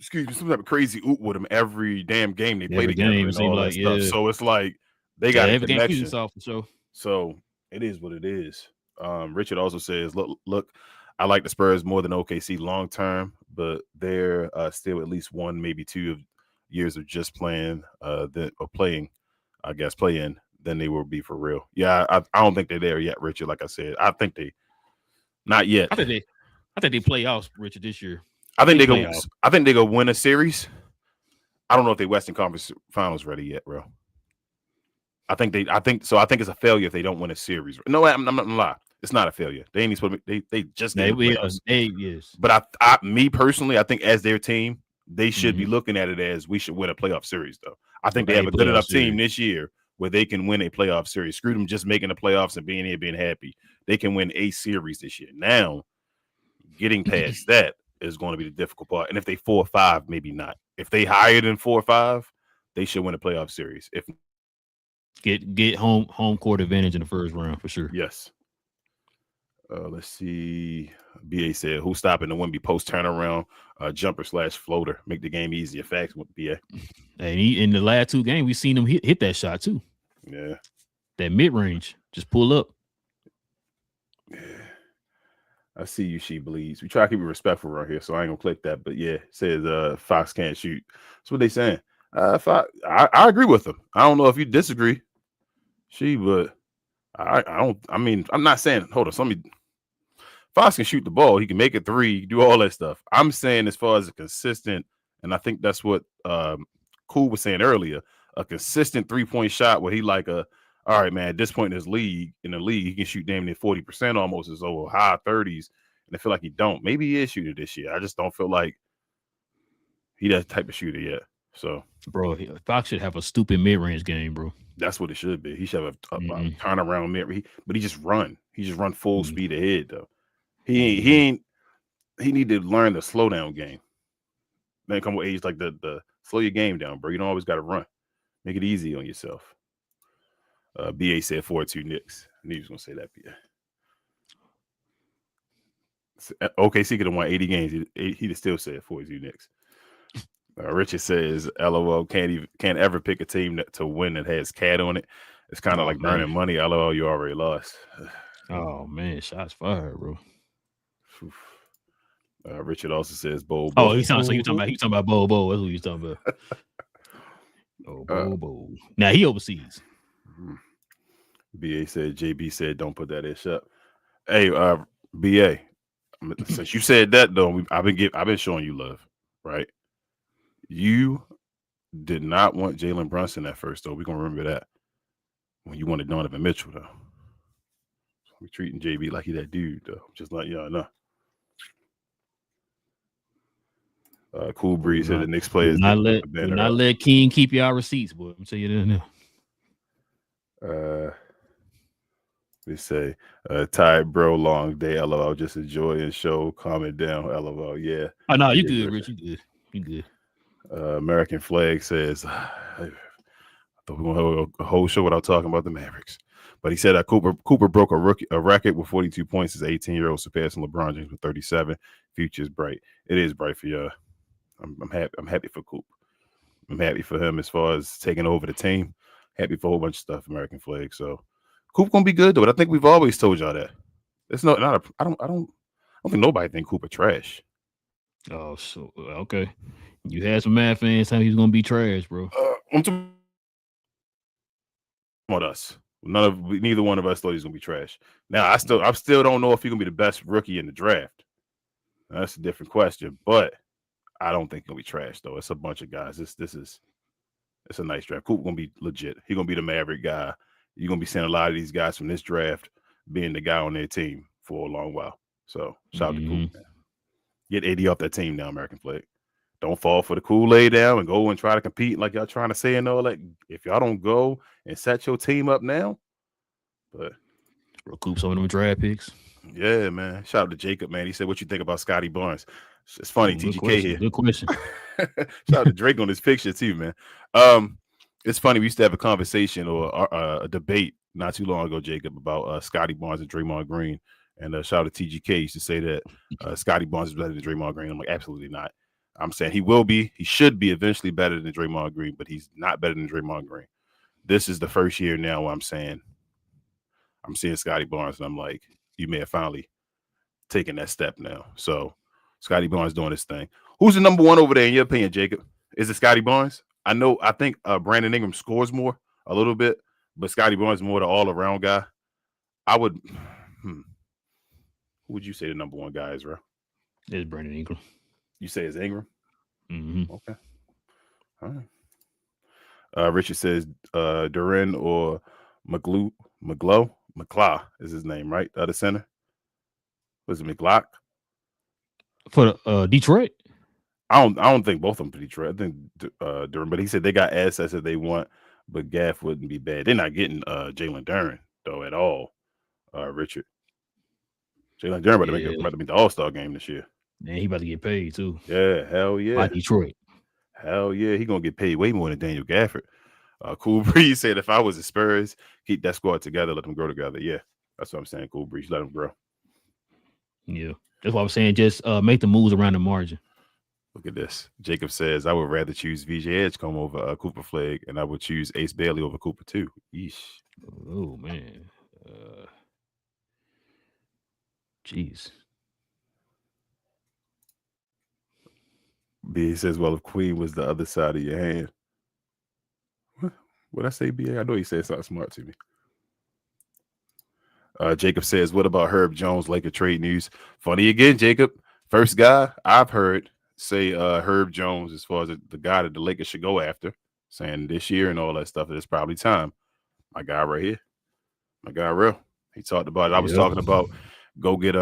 some type of crazy oop with him every damn game they play together and all that stuff. So it's like they got a connection. So it is what it is. Richard also says, look, I like the Spurs more than OKC long term, but they're still at least 1, maybe 2 years of just playing, playing than they will be for real. Yeah, I don't think they're there yet, Richard. Like I said, I think they not yet. I think they play off, Richard, this year. I think they go win a series. I don't know if they Western Conference Finals ready yet, bro. I think it's a failure if they don't win a series. No, I'm not gonna lie. It's not a failure. They ain't supposed to they just yes. But me personally, I think as their team, they should be looking at it as we should win a playoff series, though. I think they have a good enough team this year where they can win a playoff series. Screw them just making the playoffs and being here, being happy. They can win a series this year. Now, getting past that is going to be the difficult part. And if they 4 or 5, maybe not. If they higher than 4 or 5, they should win a playoff series. If get home court advantage in the first round for sure. Yes. Let's see. BA said, "Who's stopping the Wemby post turnaround jumper / floater? Make the game easier." Facts with BA. And in the last 2 games, we've seen him hit that shot too. Yeah. That mid range, just pull up. Yeah. I see you, she believes. We try to keep it respectful right here, so I ain't gonna click that. But yeah, it says Fox can't shoot. That's what they saying. I agree with them. I don't know if you disagree, but I don't. I mean, I'm not saying. Hold on, Fox can shoot the ball. He can make a 3, do all that stuff. I'm saying as far as a consistent, and I think that's what Cool was saying earlier, a consistent 3-point shot where he like all right, man, at this point in the league, he can shoot damn near 40% almost, as over high 30s. And I feel like he don't. Maybe he is shooting this year. I just don't feel like he that type of shooter yet. So, bro, Fox should have a stupid mid-range game, bro. That's what it should be. He should have a turnaround mid, but he just run. He just run full speed ahead though. He need to learn the slow down game. Then come with age like the slow your game down, bro. You don't always got to run. Make it easy on yourself. BA said 4-2 Knicks. I knew he was gonna say that. BA. OKC could have won 80 games. He'd still said 4-2 Knicks. Richard says, "LOL, can't ever pick a team to win that has cat on it. It's kind of like burning money. LOL, you already lost." Oh man, shots fired, bro. Richard also says, "Bo." Oh, you talking about Bo. That's who you talking about. Bo. Now he overseas. BA said, JB said, "Don't put that ish up." Hey, BA, since you said that though, I've been showing you love, right? You did not want Jalen Brunson at first, though. We're gonna remember that when you wanted Donovan Mitchell, though. We treating JB like he that dude, though. Just like y'all know. Cool Breeze said the Knicks players do not let King keep y'all receipts, boy. I'm telling you that now. They say, tired bro, long day. LOL. Just enjoy and show. Calm it down. LOL. Yeah. Oh no, you good, Rich. You good. American Flag says, I thought we were gonna have a whole show without talking about the Mavericks. But he said Cooper broke a record with 42 points as 18-year-old, surpassing LeBron James with 37. Future is bright. It is bright for y'all. I'm happy. I'm happy for Coop. I'm happy for him as far as taking over the team. Happy for a whole bunch of stuff. American Flag. So Coop gonna be good though. But I think we've always told y'all that. It's not a. I don't think nobody think Cooper trash. Oh, so okay. You had some Mad fans saying he's gonna be trash, bro. I'm talking about us. Neither one of us thought he was gonna be trash. Now I still don't know if he's gonna be the best rookie in the draft. That's a different question, but I don't think he'll be trash though. It's a bunch of guys. It's a nice draft. Coop gonna be legit. He's gonna be the Maverick guy. You're gonna be seeing a lot of these guys from this draft being the guy on their team for a long while. So shout out to Coop, man. Get AD off that team now, American Flag. Don't fall for the Kool-Aid down and go and try to compete like y'all trying to say and all that. If y'all don't go and set your team up now, but recoup some of them draft picks. Yeah, man. Shout out to Jacob, man. He said, "What you think about Scotty Barnes?" It's funny, TGK here. Good question. Shout out to Drake on this picture too, man. It's funny. We used to have a conversation or a debate not too long ago, Jacob, about Scotty Barnes and Draymond Green. And shout out to TGK. He used to say that Scotty Barnes is better than Draymond Green. I'm like, absolutely not. I'm saying he will be. He should be eventually better than Draymond Green, but he's not better than Draymond Green. This is the first year now where I'm seeing Scotty Barnes, and I'm like, you may have finally taken that step now. So Scotty Barnes doing his thing. Who's the number one over there in your opinion, Jacob? Is it Scotty Barnes? I think Brandon Ingram scores more a little bit, but Scotty Barnes is more the all-around guy. I would who would you say the number one guy is, bro? It's Brandon Ingram. You say it's Ingram? Mm-hmm. Okay. All right. Richard says Duran or McClaw is his name, right? The other center. Was it McLock? For Detroit? I don't think both of them for Detroit. I think Duran, but he said they got assets that they want, but Gaff wouldn't be bad. They're not getting Jalen Duran though at all. Richard. Jalen Duran about to make the All-Star game this year. Man, he about to get paid too. Yeah, hell yeah. By Detroit. Hell yeah. He gonna get paid way more than Daniel Gafford. Cool Breeze said if I was the Spurs, keep that squad together, let them grow together. Yeah, that's what I'm saying. Cool Breeze, let them grow. Yeah, that's what I'm saying. Just make the moves around the margin. Look at this. Jacob says I would rather choose VJ Edgecombe over Cooper Flag, and I would choose Ace Bailey over Cooper too. Yeesh. Oh man. Jeez. B says, well, if Queen was the other side of your hand. What I say, BA? I know he said something smart to me. Jacob says, what about Herb Jones, Laker trade news? Funny again, Jacob. First guy I've heard say Herb Jones as far as the guy that the Lakers should go after, saying this year and all that stuff, that it's probably time. My guy right here. My guy real. He talked about it. I was talking about go get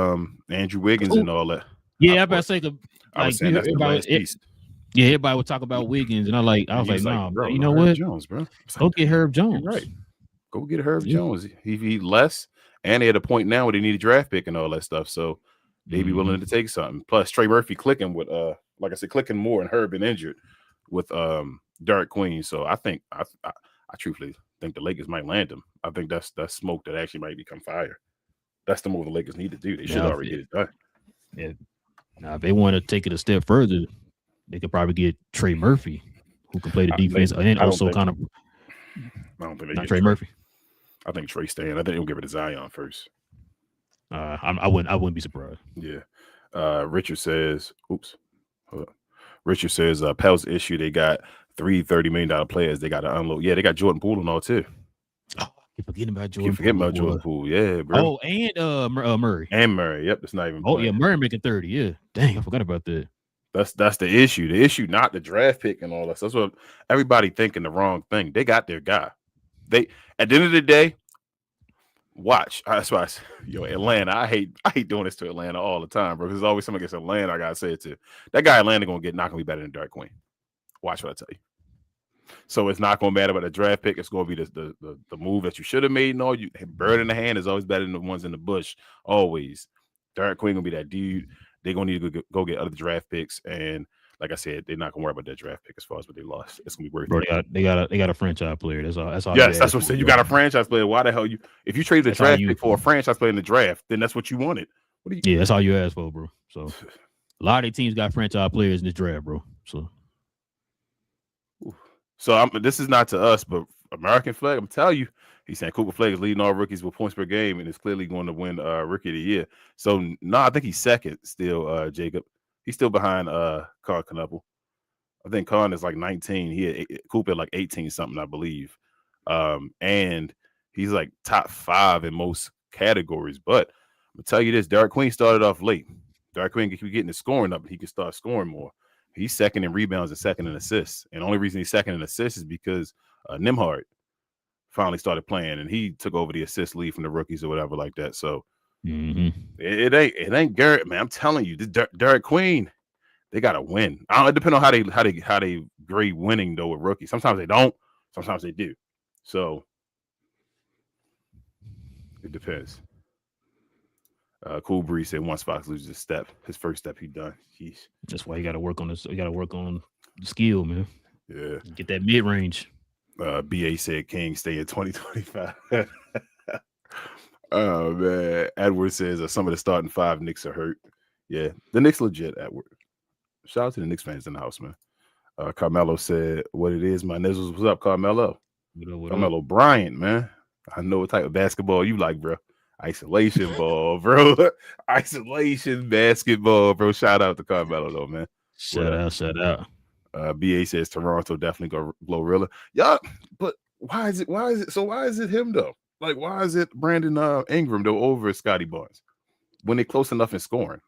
Andrew Wiggins and all that. Yeah, I better say I was saying that's the last piece. Yeah, everybody would talk about Wiggins, and I was like, nah, bro, you know what? Jones, bro. Go get Herb Jones. Right. Go get Herb Jones. He less, and they at a point now where they need a draft pick and all that stuff. So they be willing to take something. Plus Trey Murphy clicking with like I said, clicking more, and Herb been injured with Derek Queen. So I think I truthfully think the Lakers might land him. I think that's smoke that actually might become fire. That's the move the Lakers need to do. They should already get it done. Yeah. Now, if they want to take it a step further, they could probably get Trey Murphy, who can play the defense, and also kind of. I don't think they not get Trey Murphy. I think Trey staying. I think they'll give it to Zion first. I wouldn't be surprised. Yeah. Richard says, oops. Richard says, Pel's issue. They got $3 $30 million players. They got to unload. Yeah, they got Jordan Poole and all too. Oh, keep forgetting about Jordan. Jordan Poole. Yeah, bro. Oh, and Murray. And Murray. Yep, that's not even. Oh, yeah, Murray making 30. Yeah, dang, I forgot about that. That's the issue. The issue, not the draft pick and all that. That's what everybody thinking the wrong thing. They got their guy. They at the end of the day, Watch. That's why, Atlanta. I hate doing this to Atlanta all the time, bro. Because there's always somebody against Atlanta. I gotta say it to that guy. Atlanta not gonna be better than Dark Queen. Watch what I tell you. So it's not gonna matter about the draft pick. It's gonna be the move that you should have made. No, bird in the hand is always better than the ones in the bush. Always. Dark Queen gonna be that dude. They're gonna need to go get other draft picks, and like I said, they're not gonna worry about that draft pick as far as what they lost. It's gonna be worth it. They got a franchise player. That's all. Yes, that's what I'm saying. You got a franchise player. Why the hell if you traded a draft pick for a franchise player in the draft, then that's what you wanted. Yeah, that's all you asked for, bro. So a lot of their teams got franchise players in this draft, bro. So this is not to us, but American Flag. I'm telling you, he's saying Cooper Flag is leading all rookies with points per game and is clearly going to win Rookie of the Year. So no, I think he's second still. Jacob, he's still behind Carl Knuppel. I think Con is like 19. He had Cooper like 18 something, I believe. And he's like top 5 in most categories. But I'm gonna tell you this: Dark Queen started off late. Dark Queen can keep getting the scoring up, and he can start scoring more. He's second in rebounds and second in assists. And the only reason he's second in assists is because Nimhard finally started playing, and he took over the assist lead from the rookies or whatever like that. So it ain't Garrett, man. I'm telling you, this Dark Queen. They gotta win. It depends on how they grade winning though with rookies. Sometimes they don't. Sometimes they do. So it depends. Cool Breeze said once Fox loses his first step, he done. Jeez. That's why you got to work on this. You got to work on the skill, man. Yeah. Get that mid range. BA said King stay in 2025. Oh man. Edward says some of the starting 5 Knicks are hurt. Yeah, the Knicks legit. Edward. Shout out to the Knicks fans in the house, man. Carmelo said, "What it is, my nizzles." What's up, Carmelo? Carmelo Bryant, man. I know what type of basketball you like, bro. Isolation ball, bro. Isolation basketball, bro. Shout out to Carmelo, though, man. Shout out. BA says Toronto definitely gonna blow Relle. Yeah, but why is it him though? Like, why is it Brandon Ingram though over Scotty Barnes when they're close enough in scoring?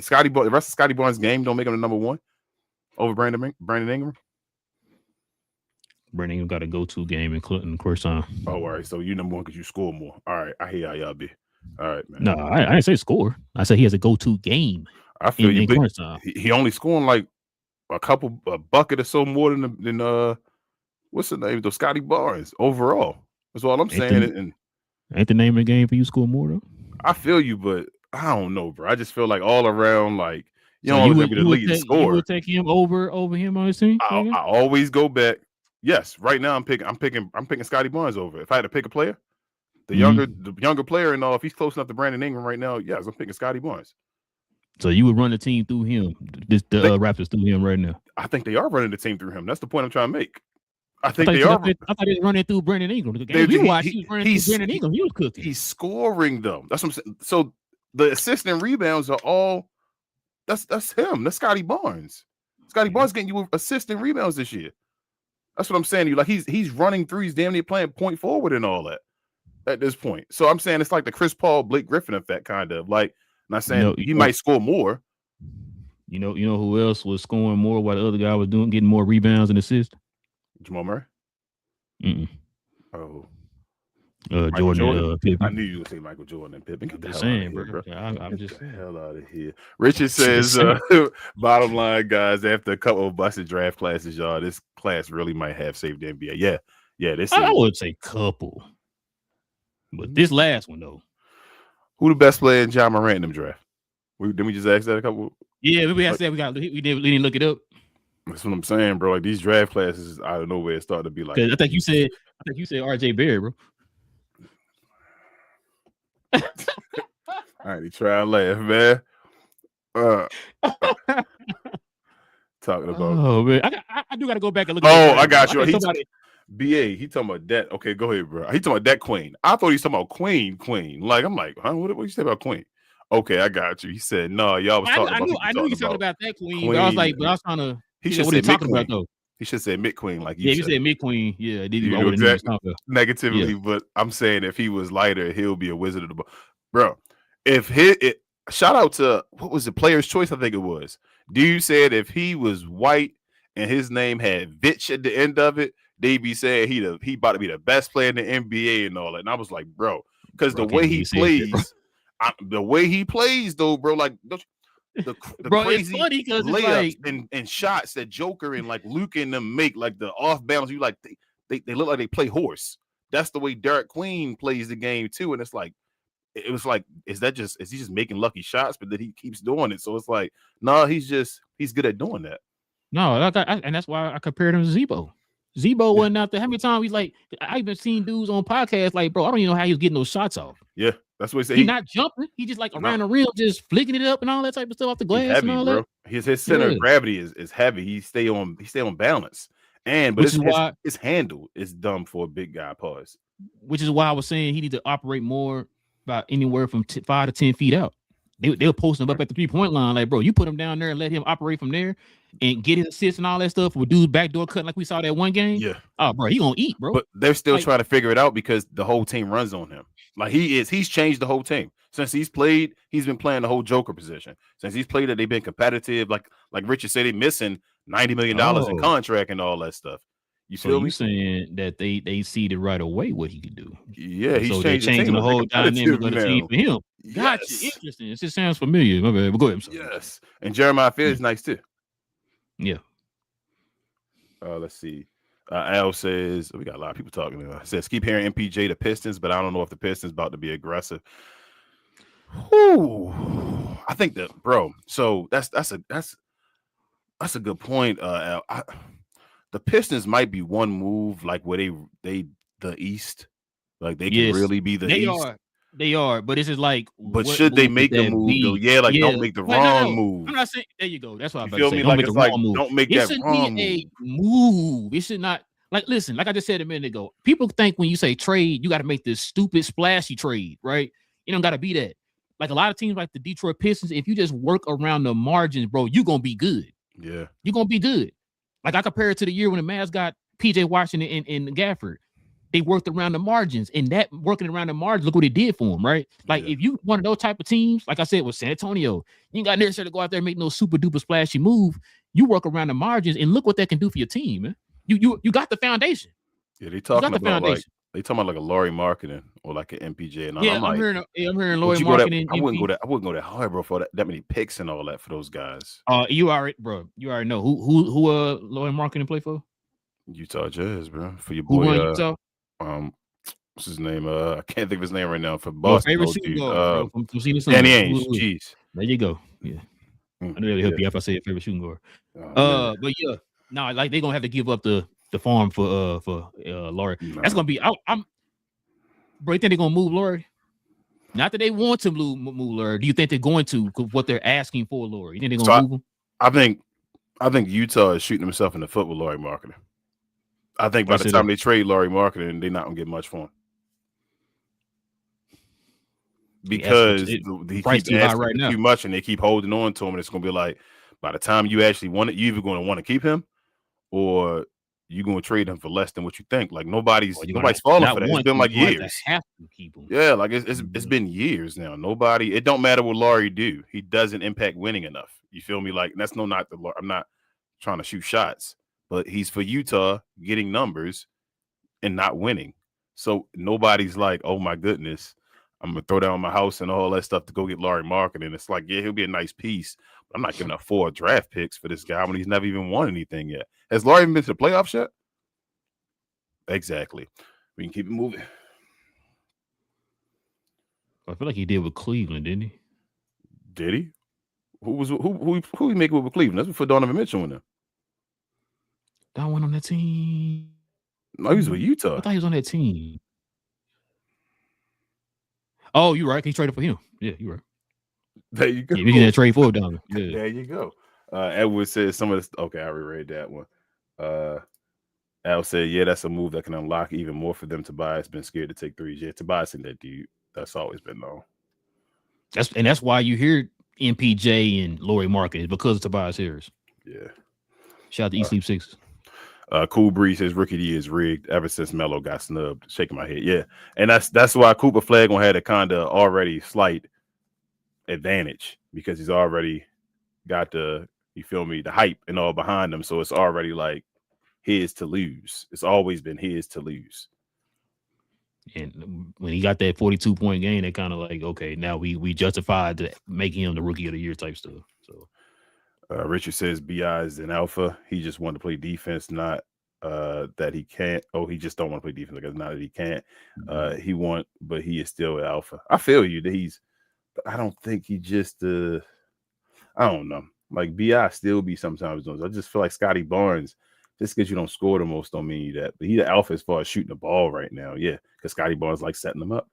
Scotty, the rest of Scotty Barnes' game don't make him the number 1 over Brandon Ingram. Brandon Ingram got a go-to game in Clinton, of course. Oh, all right. So you number 1 because you score more. All right, I hear how y'all be. All right, man. No, I didn't say score. I said he has a go-to game. I feel you. He only scoring like a bucket or so more than what's the name? The Scotty Barnes overall. That's all I'm saying. Ain't the name of the game for you score more though? I feel you, but I don't know, bro. I just feel like all around, like you know, be the lead scorer. You would take him over him on his team. I always go back. Yes, right now I'm picking Scotty Barnes over. If I had to pick a player, the younger player, and all, if he's close enough to Brandon Ingram right now, yes, I'm picking Scotty Barnes. So you would run the team through him, Raptors through him right now. I think they are running the team through him. That's the point I'm trying to make. I think they are. I thought he was running through Brandon Ingram. The game he was running through Brandon Ingram. He was cooking. He's scoring them. That's what I'm saying. So the assists and rebounds are all. That's him. That's Scotty Barnes. Scotty Barnes getting you assists and rebounds this year. That's what I'm saying to you. Like he's running through. He's damn near playing point forward and all that at this point. So I'm saying it's like the Chris Paul, Blake Griffin effect, kind of like. Not saying he might score more. You know who else was scoring more while the other guy was getting more rebounds and assists? Jamal Murray. Oh, Jordan. Pippen. I knew you would say Michael Jordan and Pippen. Get the hell saying, out of here, bro. I'm just the hell out of here. Richard says, bottom line, guys, after a couple of busted draft classes, y'all, this class really might have saved the NBA. Yeah. I would say couple, but this last one though. Who the best player in John Morant in them draft? Didn't we just ask that a couple? Yeah, we asked that. We didn't look it up. That's what I'm saying, bro. Like these draft classes out of nowhere starting to be like. I think you said RJ Barry, bro. All right, he try to laugh, man. Talking about. Oh man, I do got to go back and look. I got you. BA, he talking about that. Okay, go ahead, bro. He talking about that Queen. I thought he was talking about Queen. Like, I'm like, huh? What you say about Queen? Okay, I got you. He said, no, y'all was talking about. I knew you talking about that Queen. But I was like, but I was trying to. He should say talking about though. He should say Mid Queen, like you said. He said Mid Queen. Yeah, did you exactly negatively? Yeah. But I'm saying if he was lighter, he'll be a wizard of the ball, bro. Shout out to what was the Player's Choice? I think it was. Dude said if he was white and his name had Vitch at the end of it, they be saying he about to be the best player in the NBA and all that. And I was like, bro, because the way he plays, though, bro, like the bro, crazy it's funny because it's layups like and shots that Joker and like Luke and them make, like the off balance, you like they look like they play horse. That's the way Derek Queen plays the game too, and it's like it was like, is he just making lucky shots, but then he keeps doing it? So it's like, no, he's good at doing that. no, like and that's why I compared him to Zebo. Zebo wasn't out there. How many times he's like, I even seen dudes on podcasts like, bro, I don't even know how he was getting those shots off. Yeah, that's what he said. He's not jumping. He just like around the rim, just flicking it up and all that type of stuff off the glass. He's heavy, and all bro. that. His center of gravity is heavy. He stay on balance. But which is why his handle is dumb for a big guy. Pause. Which is why I was saying he need to operate more about anywhere from 5 to 10 feet out. They'll post him up at the 3-point line, like, bro, you put him down there and let him operate from there and get his assists and all that stuff with dudes backdoor cutting like we saw that one game. Yeah. Oh, bro, he gonna eat, bro. But they're still trying to figure it out because the whole team runs on him. Like he's changed the whole team. Since he's been playing the whole Joker position. Since he's played it, they've been competitive. Like Richard said, they're missing $90 million in contract and all that stuff. You feel me? Saying that they see it right away what he could do. Yeah, he's changing the whole dynamic of the team for him. Gotcha. Yes. Interesting. It just sounds familiar. My bad. But go ahead. Yes. And Jeremiah Fair is nice too. Yeah. Let's see. Al says, we got a lot of people talking about. Says, keep hearing MPJ the Pistons, but I don't know if the Pistons about to be aggressive. Whew. I think that, bro. So that's a good point. Al. The Pistons might be one move like where they the East, like they can really be the East. They are, but this is like. But should they make the move though? Yeah, like don't make the wrong move. I'm not saying. There you go. That's what I'm about to say. Don't like make the wrong move. Don't make that wrong move. A move. It should not. Like, listen, like I just said a minute ago, people think when you say trade, you got to make this stupid splashy trade, right? You don't got to be that. Like a lot of teams, like the Detroit Pistons, if you just work around the margins, bro, you're gonna be good. Yeah, you're gonna be good. Like I compare it to the year when the Mavs got PJ Washington and Gafford. They worked around the margins, and that working around the margins, look what it did for them, right? Like if you one of those type of teams, like I said with San Antonio, you ain't got necessarily to go out there and make no super duper splashy move. You work around the margins, and look what that can do for your team, man. You got the foundation. Yeah, they talking about like a Laurie Marketing or like an MPJ. And I'm hearing Laurie Marketing. I wouldn't go that hard, bro, for that many picks and all that for those guys. You already know who Laurie Marketing play for? Utah Jazz, bro. For your boy, Utah. What's his name? I can't think of his name right now. For Boston, favorite shooting guard, from Danny Ainge. Jeez, there you go. Yeah, I know that'll help you if I say a favorite shooting guard. But yeah, no, like they're gonna have to give up the farm for Laurie. No. That's gonna be. I'm. Bro, you think they're gonna move Laurie? Not that they want to move Laurie. Do you think they're going to? What they're asking for Laurie? You think they're gonna move him? I think Utah is shooting himself in the foot with Laurie Marketing. I think by the time they trade Laurie Marketing, they're not gonna get much for him. Because he keeps asking right now too much, and they keep holding on to him, and it's gonna be like, by the time you actually want it, you either gonna want to keep him, or you're gonna trade him for less than what you think. Like nobody's falling for that. It's been like years. Have to keep him. Yeah, like it's been years now. Nobody. It don't matter what Laurie do. He doesn't impact winning enough. You feel me? Like that's I'm not trying to shoot shots, but he's for Utah getting numbers and not winning. So nobody's like, oh my goodness, I'm gonna throw down my house and all that stuff to go get Laurie Marketing. It's like, yeah, he'll be a nice piece. But I'm not giving up 4 draft picks for this guy when he's never even won anything yet. Has Laurie even been to the playoffs yet? Exactly. We can keep it moving. I feel like he did with Cleveland, didn't he? Did he? Who he make with Cleveland? That's before Donovan Mitchell went there. Don went on that team. No, he was with Utah. I thought he was on that team. Oh, you're right. He traded for him. Yeah, you're right. There you go. Yeah, we didn't trade for Donovan. Yeah. There you go. Edward says some of this. Okay, I already read that one. Al said, yeah, that's a move that can unlock even more for them. Tobias been scared to take threes. Yeah, Tobias and that dude. That's always been known. That's why you hear MPJ and Laurie Marketing, because of Tobias Harris. Yeah. Shout out to East Sleep Sixers. Cool Breeze says rookie year is rigged ever since Melo got snubbed. Shaking my head. Yeah. And that's why Cooper Flagon had a kind of already slight advantage, because he's already got the hype and all behind him. So it's already like his to lose. It's always been his to lose. And when he got that 42-point game, they kind of like, okay, now we justified making him the rookie of the year type stuff. So Richard says BI is an alpha. He just wanted to play defense, not that he can't. Oh, he just don't want to play defense. Like, not that he can't. But he is still an alpha. I feel you that I don't think he just I don't know. Like BI still be sometimes doing. I just feel like Scotty Barnes, just because you don't score the most don't mean that. But he's the alpha as far as shooting the ball right now. Yeah, because Scotty Barnes like setting them up.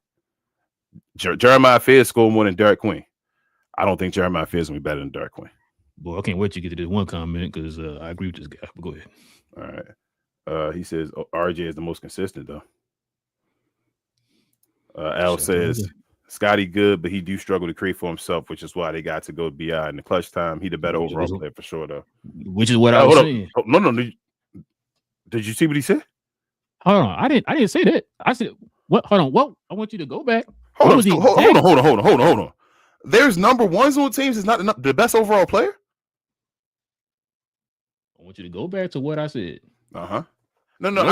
Jeremiah Fayez scored more than Derek Queen. I don't think Jeremiah Fayez is going to be better than Derek Queen. Boy, I can't wait to get to this one comment because I agree with this guy. But go ahead. All right. He says RJ is the most consistent, though. Al says Scotty good, but he do struggle to create for himself, which is why they got to go BI in the clutch time. He the better overall player for sure, though. Which is what I was saying. Oh, no. Did you see what he said? Hold on. I didn't say that. I said what? Hold on. What? I want you to go back. Hold on. There's number ones on teams is not the best overall player. I want you to go back to what I said. No. I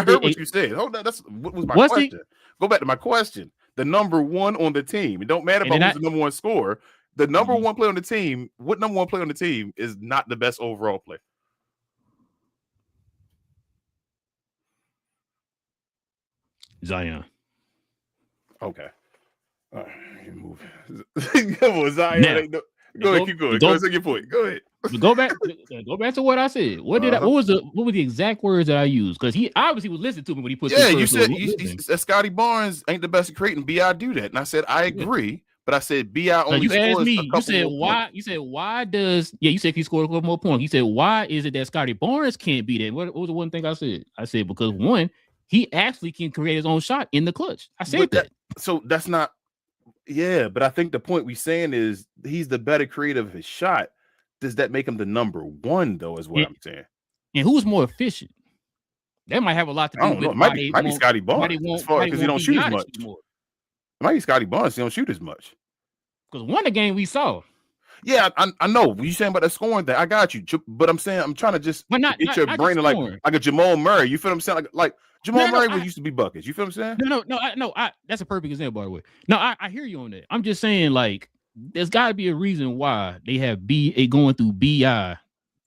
heard what you said. Hold on. That's what was my question. Go back to my question. The number one on the team. It don't matter about who's the number one scorer. The number one player on the team. What number one player on the team is not the best overall player? Zion. Okay. All right, move. Come on, Zion. Now, go ahead, keep going. Go ahead, your point. Go ahead. Go back to what I said. What were the exact words that I used? Because he obviously was listening to me when he put. Yeah, you said Scotty Barnes ain't the best at creating. BI do that, and I said I agree, but I said BI only. You asked me. You said why? Points. You said why does? Yeah, you said he scored a couple more points. You said why is it that Scotty Barnes can't be that? What was the one thing I said? I said because one, he actually can create his own shot in the clutch. I said that. So that's not. Yeah, but I think the point we're saying is he's the better creator of his shot. Does that make him the number one, though, is what I'm saying? And who's more efficient? That might have a lot to do with it. Might be Scotty Barnes because he don't shoot as much. It might be Scotty Barnes. He don't shoot as much. Because one of the game we saw. Yeah, I know. What you saying about that scoring thing? I got you. But I'm saying I'm trying to just get your brain like a Jamal Murray. You feel what I'm saying? Like Jamal Murray used to be buckets. You feel what I'm saying? No. That's a perfect example, by the way. No, I hear you on that. I'm just saying, like, there's got to be a reason why they have BA going through BI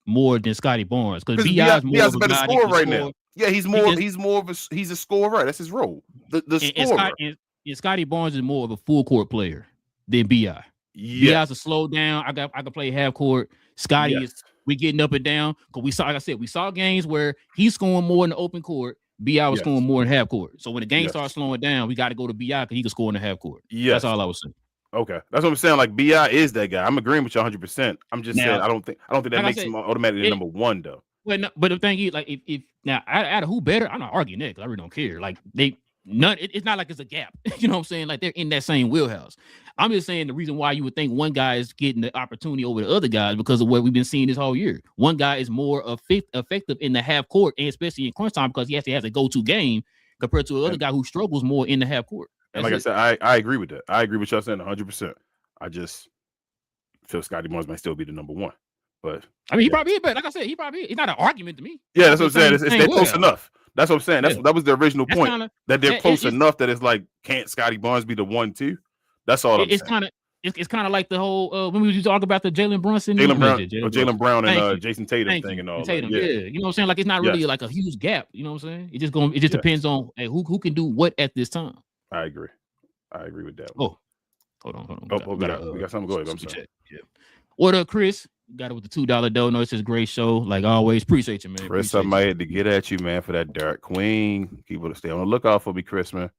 more than Scotty Barnes because BI's a better scorer right now. Yeah, he's a scorer. That's his role. The scorer. And Scotty Barnes is more of a full court player than BI. BI's a slow down. I can play half court. Scotty is we getting up and down because we saw, like I said, we saw games where he's scoring more in the open court. BI was scoring more in half court. So when the game starts slowing down, we got to go to BI because he can score in the half court. That's all I was saying. Okay, that's what I'm saying. Like BI is that guy. I'm agreeing with you 100%. I'm just saying I don't think that makes him automatically number one though. Well, no, but the thing is, like, if now out of who better, I'm not arguing that because I really don't care. Like it's not like it's a gap. You know what I'm saying? Like they're in that same wheelhouse. I'm just saying the reason why you would think one guy is getting the opportunity over the other guys because of what we've been seeing this whole year. One guy is more effective in the half court and especially in crunch time because he actually has a go-to game compared to another guy who struggles more in the half court. And like I said, I agree with that. I agree with y'all saying 100%. I just feel Scotty Barnes might still be the number one. But I mean, he probably is, but like I said, it's not an argument to me. Yeah, that's what I'm saying. They're close enough. That's what I'm saying. That was the original point. That they're close enough that it's like, can't Scotty Barnes be the 1-2? That's all I'm saying. It's kind of like the whole when we used to talk about the Jalen Brown and Jason Tatum thing and all that. Yeah, you know what I'm saying? Like it's not really like a huge gap. You know what I'm saying? It just depends on who can do what at this time. I agree with that. Oh, hold on. We got something. Go ahead. I'm sorry. Yeah. What up, Chris? Got it with the $2 dono. It's a great show. Like always, appreciate you, man. Chris, I might have to get at you, man, for that Derek Queen. People to stay on the lookout for me, Chris, man.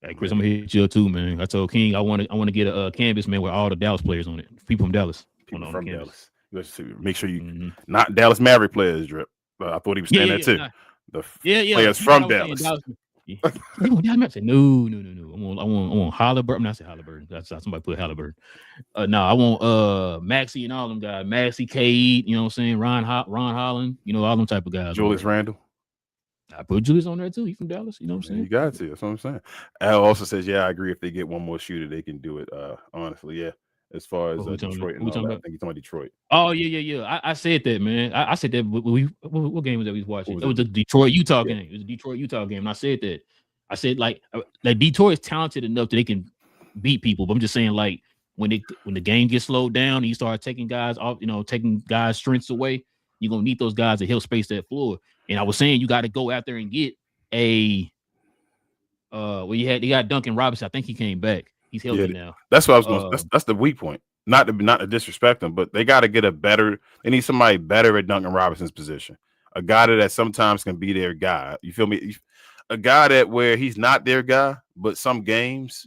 Hey, Chris, I'm gonna hit you up too, man. I told King I want to get a canvas, man, with all the Dallas players on it. People from Dallas. Dallas. Make sure you not Dallas Maverick players, Drip. I thought he was saying that too. Players from Dallas. No. I want Halliburton. I said Halliburton. That's somebody put Halliburton. No, I want Maxey and all them guys. Maxey, Cade, you know what I'm saying? Ron Holland, you know, all them type of guys. Julius Randle. I put Julius on there too. He's from Dallas. You know what I'm saying? You got to. That's what I'm saying. Al also says, I agree. If they get one more shooter, they can do it. Honestly, yeah. As far as Detroit and all that, I think you're talking about Detroit. Oh, yeah. I said that, man. I said that. What game was that we was watching? It was the Detroit-Utah game. It was a Detroit-Utah game. And I said that. I said like Detroit is talented enough that they can beat people. But I'm just saying like when the game gets slowed down and you start taking guys off, taking guys' strengths away, you're gonna need those guys to help space that floor. And I was saying you got to go out there and get a you got Duncan Robinson. I think he came back. He's healthy now. That's what I was going. That's the weak point. Not to disrespect him, but they got to get they need somebody better at Duncan Robinson's position. A guy that sometimes can be their guy. You feel me? A guy that where he's not their guy, but some games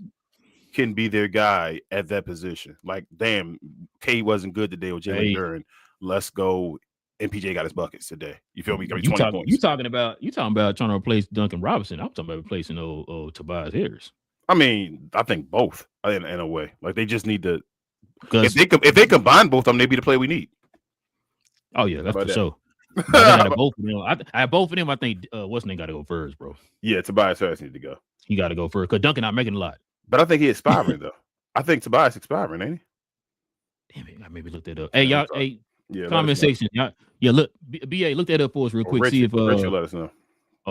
can be their guy at that position. Like, damn, K wasn't good today with Jalen Duren. Let's go. MPJ got his buckets today. You feel me? You talking about trying to replace Duncan Robinson. I'm talking about replacing Tobias Harris. I mean, I think both in a way. Like they just need to. If they combine both of them, they be the player we need. Oh yeah, that's for sure. I both of them. I think what's name got to go first, bro. Yeah, Tobias Harris need to go. He got to go first because Duncan not making a lot. But I think he's expiring though. I think Tobias expiring, ain't he? Damn it, I maybe looked that up. Hey y'all, comment section. Yeah, look, BA, look that up for us real quick. Richard, see if Richard let us know.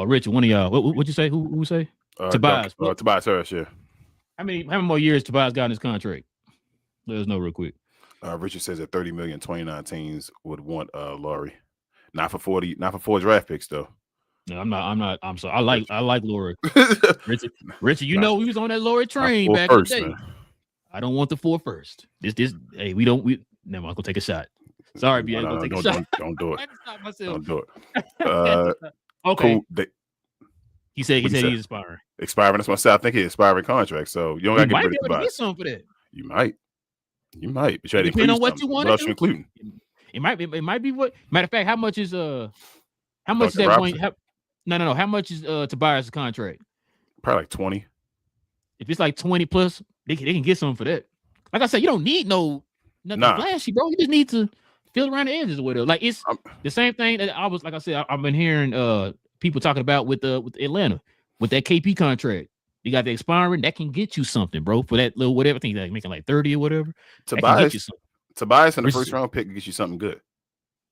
Richard, one of y'all. What'd you say? Who say? Tobias. Tobias Harris. Yeah. How many more years Tobias got in his contract? Let us know real quick. Richard says that 30 million 29 teams would want Laurie. Not for 4 draft picks though. No, I'm not. I'm sorry. I like Laurie. Richard, we was on that Laurie train back in the day. Man. I don't want the 4 first. Hey, we never mind, I'm gonna take a shot. Sorry, BA, don't do it. Don't do it. Okay. Cool. He said he's expiring. Expiring. That's what I said. I think he's expiring contract. So you don't got to get rid of get some for that. You might. But you depending on what you want. What else you including? It might be what. Matter of fact, how much is that point? No. How much is Tobias' contract? Probably like 20. If it's like 20 plus, they can get some for that. Like I said, you don't need nothing flashy, bro. You just need to fill around the edges or whatever. Like it's the same thing that I've been hearing people talking about with Atlanta with that KP contract. You got the expiring that can get you something, bro, for that little whatever. I think like making like 30 or whatever. Tobias in the first round pick can get you something good.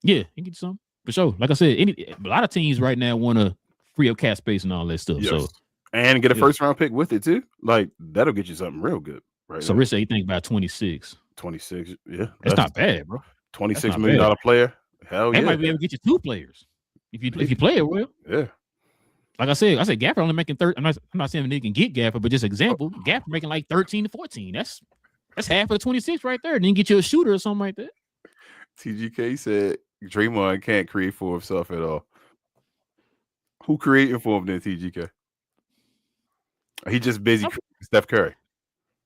Yeah, he can get you something for sure. Like I said, a lot of teams right now want to free up cap space and all that stuff. Yes. So and get a first round pick with it too. Like that'll get you something real good, right? So Rich said you think about 26. 26, yeah, that's not bad, bro. $26 million player. Hell yeah, they might be able to get you 2 players if you play it well. Yeah. Like I said Gaffer only making 30. I'm not saying they can get Gaffer, but just example, Gaffer making like 13 to 14. That's half of the 26 right there. And then get you a shooter or something like that. TGK said Draymond can't create for himself at all. Who creating for him then, TGK? He just busy creating Steph Curry.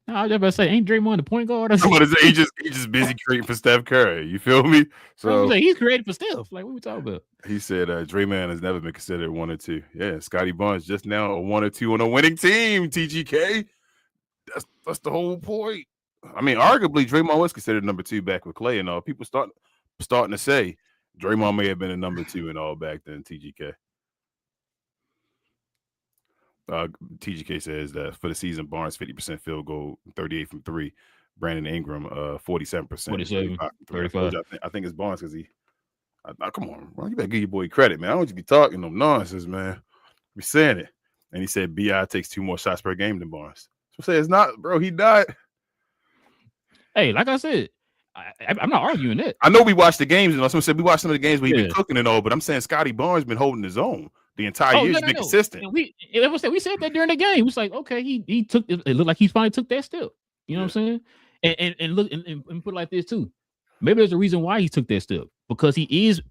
No, I was just about to say, ain't Draymond the point guard? I'm gonna say he just busy creating for Steph Curry. You feel me? So he's creating for Steph. Like what we talking about? He said Draymond has never been considered 1 or 2. Yeah, Scotty Barnes just now a 1 or 2 on a winning team. TGK. That's the whole point. I mean, arguably Draymond was considered number 2 back with Clay and all. People starting to say Draymond may have been a number 2 and all back then. TGK. TGK says that for the season, Barnes 50% field goal, 38 from 3. Brandon Ingram 47%. 35. I think it's Barnes because come on, bro. You better give your boy credit, man. I don't want you to be talking no nonsense, man. Be saying it. And he said BI takes 2 more shots per game than Barnes. So say it's not, bro. He died. Hey, like I said, I'm not arguing that. I know we watched the games, and someone said we watched some of the games where he been cooking and all, but I'm saying Scotty Barnes been holding his own the entire year. He's been consistent. And we said that during the game. It was like, okay, he took it. It looked like he finally took that step. You know what I'm saying? And look and put it like this too. Maybe there's a reason why he took that step because he is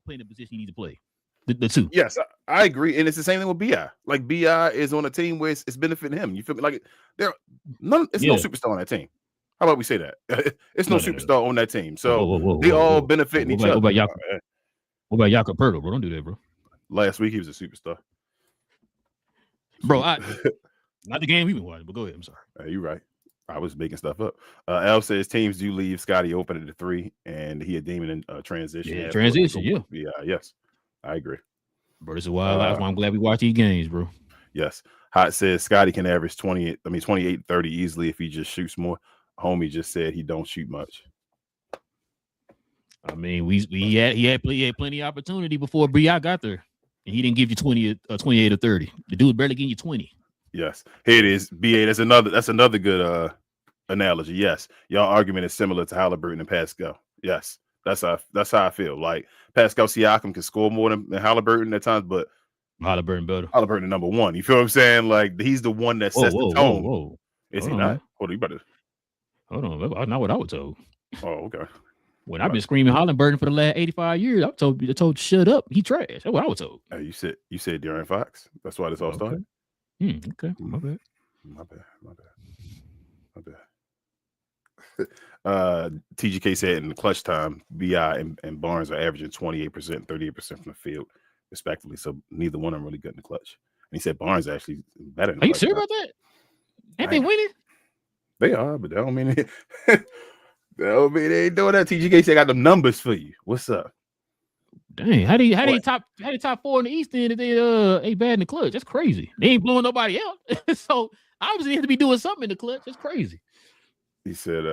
playing the position he needs to play. The 2. Yes, I agree, and it's the same thing with BI. Like BI is on a team where it's benefiting him. You feel me? Like no superstar on that team. How about we say that? It's no superstar on that team. So they all benefiting each other. What about Jakob Poeltl, bro? Don't do that, bro. Last week he was a superstar. Bro, not the game we've been watching, but go ahead. I'm sorry. You're right. I was making stuff up. Al says teams do leave Scotty open at the 3, and he a demon in transition. Yeah, transition, yeah. Yes, I agree. Bro, this is why I'm glad we watch these games, bro. Yes. Hot says Scotty can average 28, 30 easily if he just shoots more. Homie just said he don't shoot much. I mean, he had plenty of opportunity before BI got there, and he didn't give you 28 or 30. The dude barely getting you 20. Yes. Here it is. BA. That's another good analogy. Yes. Y'all argument is similar to Halliburton and Pascal. Yes. That's how I feel. Like Pascal Siakam can score more than Halliburton at times, but Halliburton better. Halliburton number one. You feel what I'm saying? Like he's the one that sets the tone. Whoa. Is Hold he on, not? man. Hold on, you better. Hold on. That's not what I was told. Oh, okay. When I've been screaming Halliburton for the last 85 years, I told to shut up. He trash. That's what I was told. You said De'Aaron Fox. That's why this all started. Okay. My bad. My bad. TGK said in the clutch time, BI and Barnes are averaging 28% and 38% from the field, respectively. So neither one of them really good in the clutch. And he said Barnes actually better. Are you sure about that? Ain't they winning? They are, but that don't mean they ain't doing that. TGK said I got the numbers for you. What's up? Dang, how they top 4 in the East then if they ain't bad in the clutch? That's crazy. They ain't blowing nobody out. So obviously they have to be doing something in the clutch. That's crazy. He said,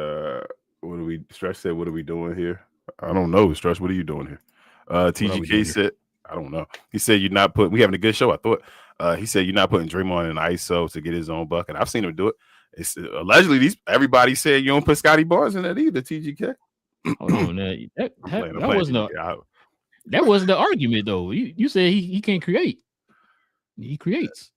Stretch said, what are we doing here? I don't know, Stretch. What are you doing here? TGK said, I don't know. He said you're not putting, we having a good show, I thought. He said you're not putting Draymond in ISO to get his own bucket. I've seen him do it. It's allegedly everybody said you don't put Scotty Barnes in that either, TGK. Hold on, that wasn't the argument though. You said he can't create. He creates.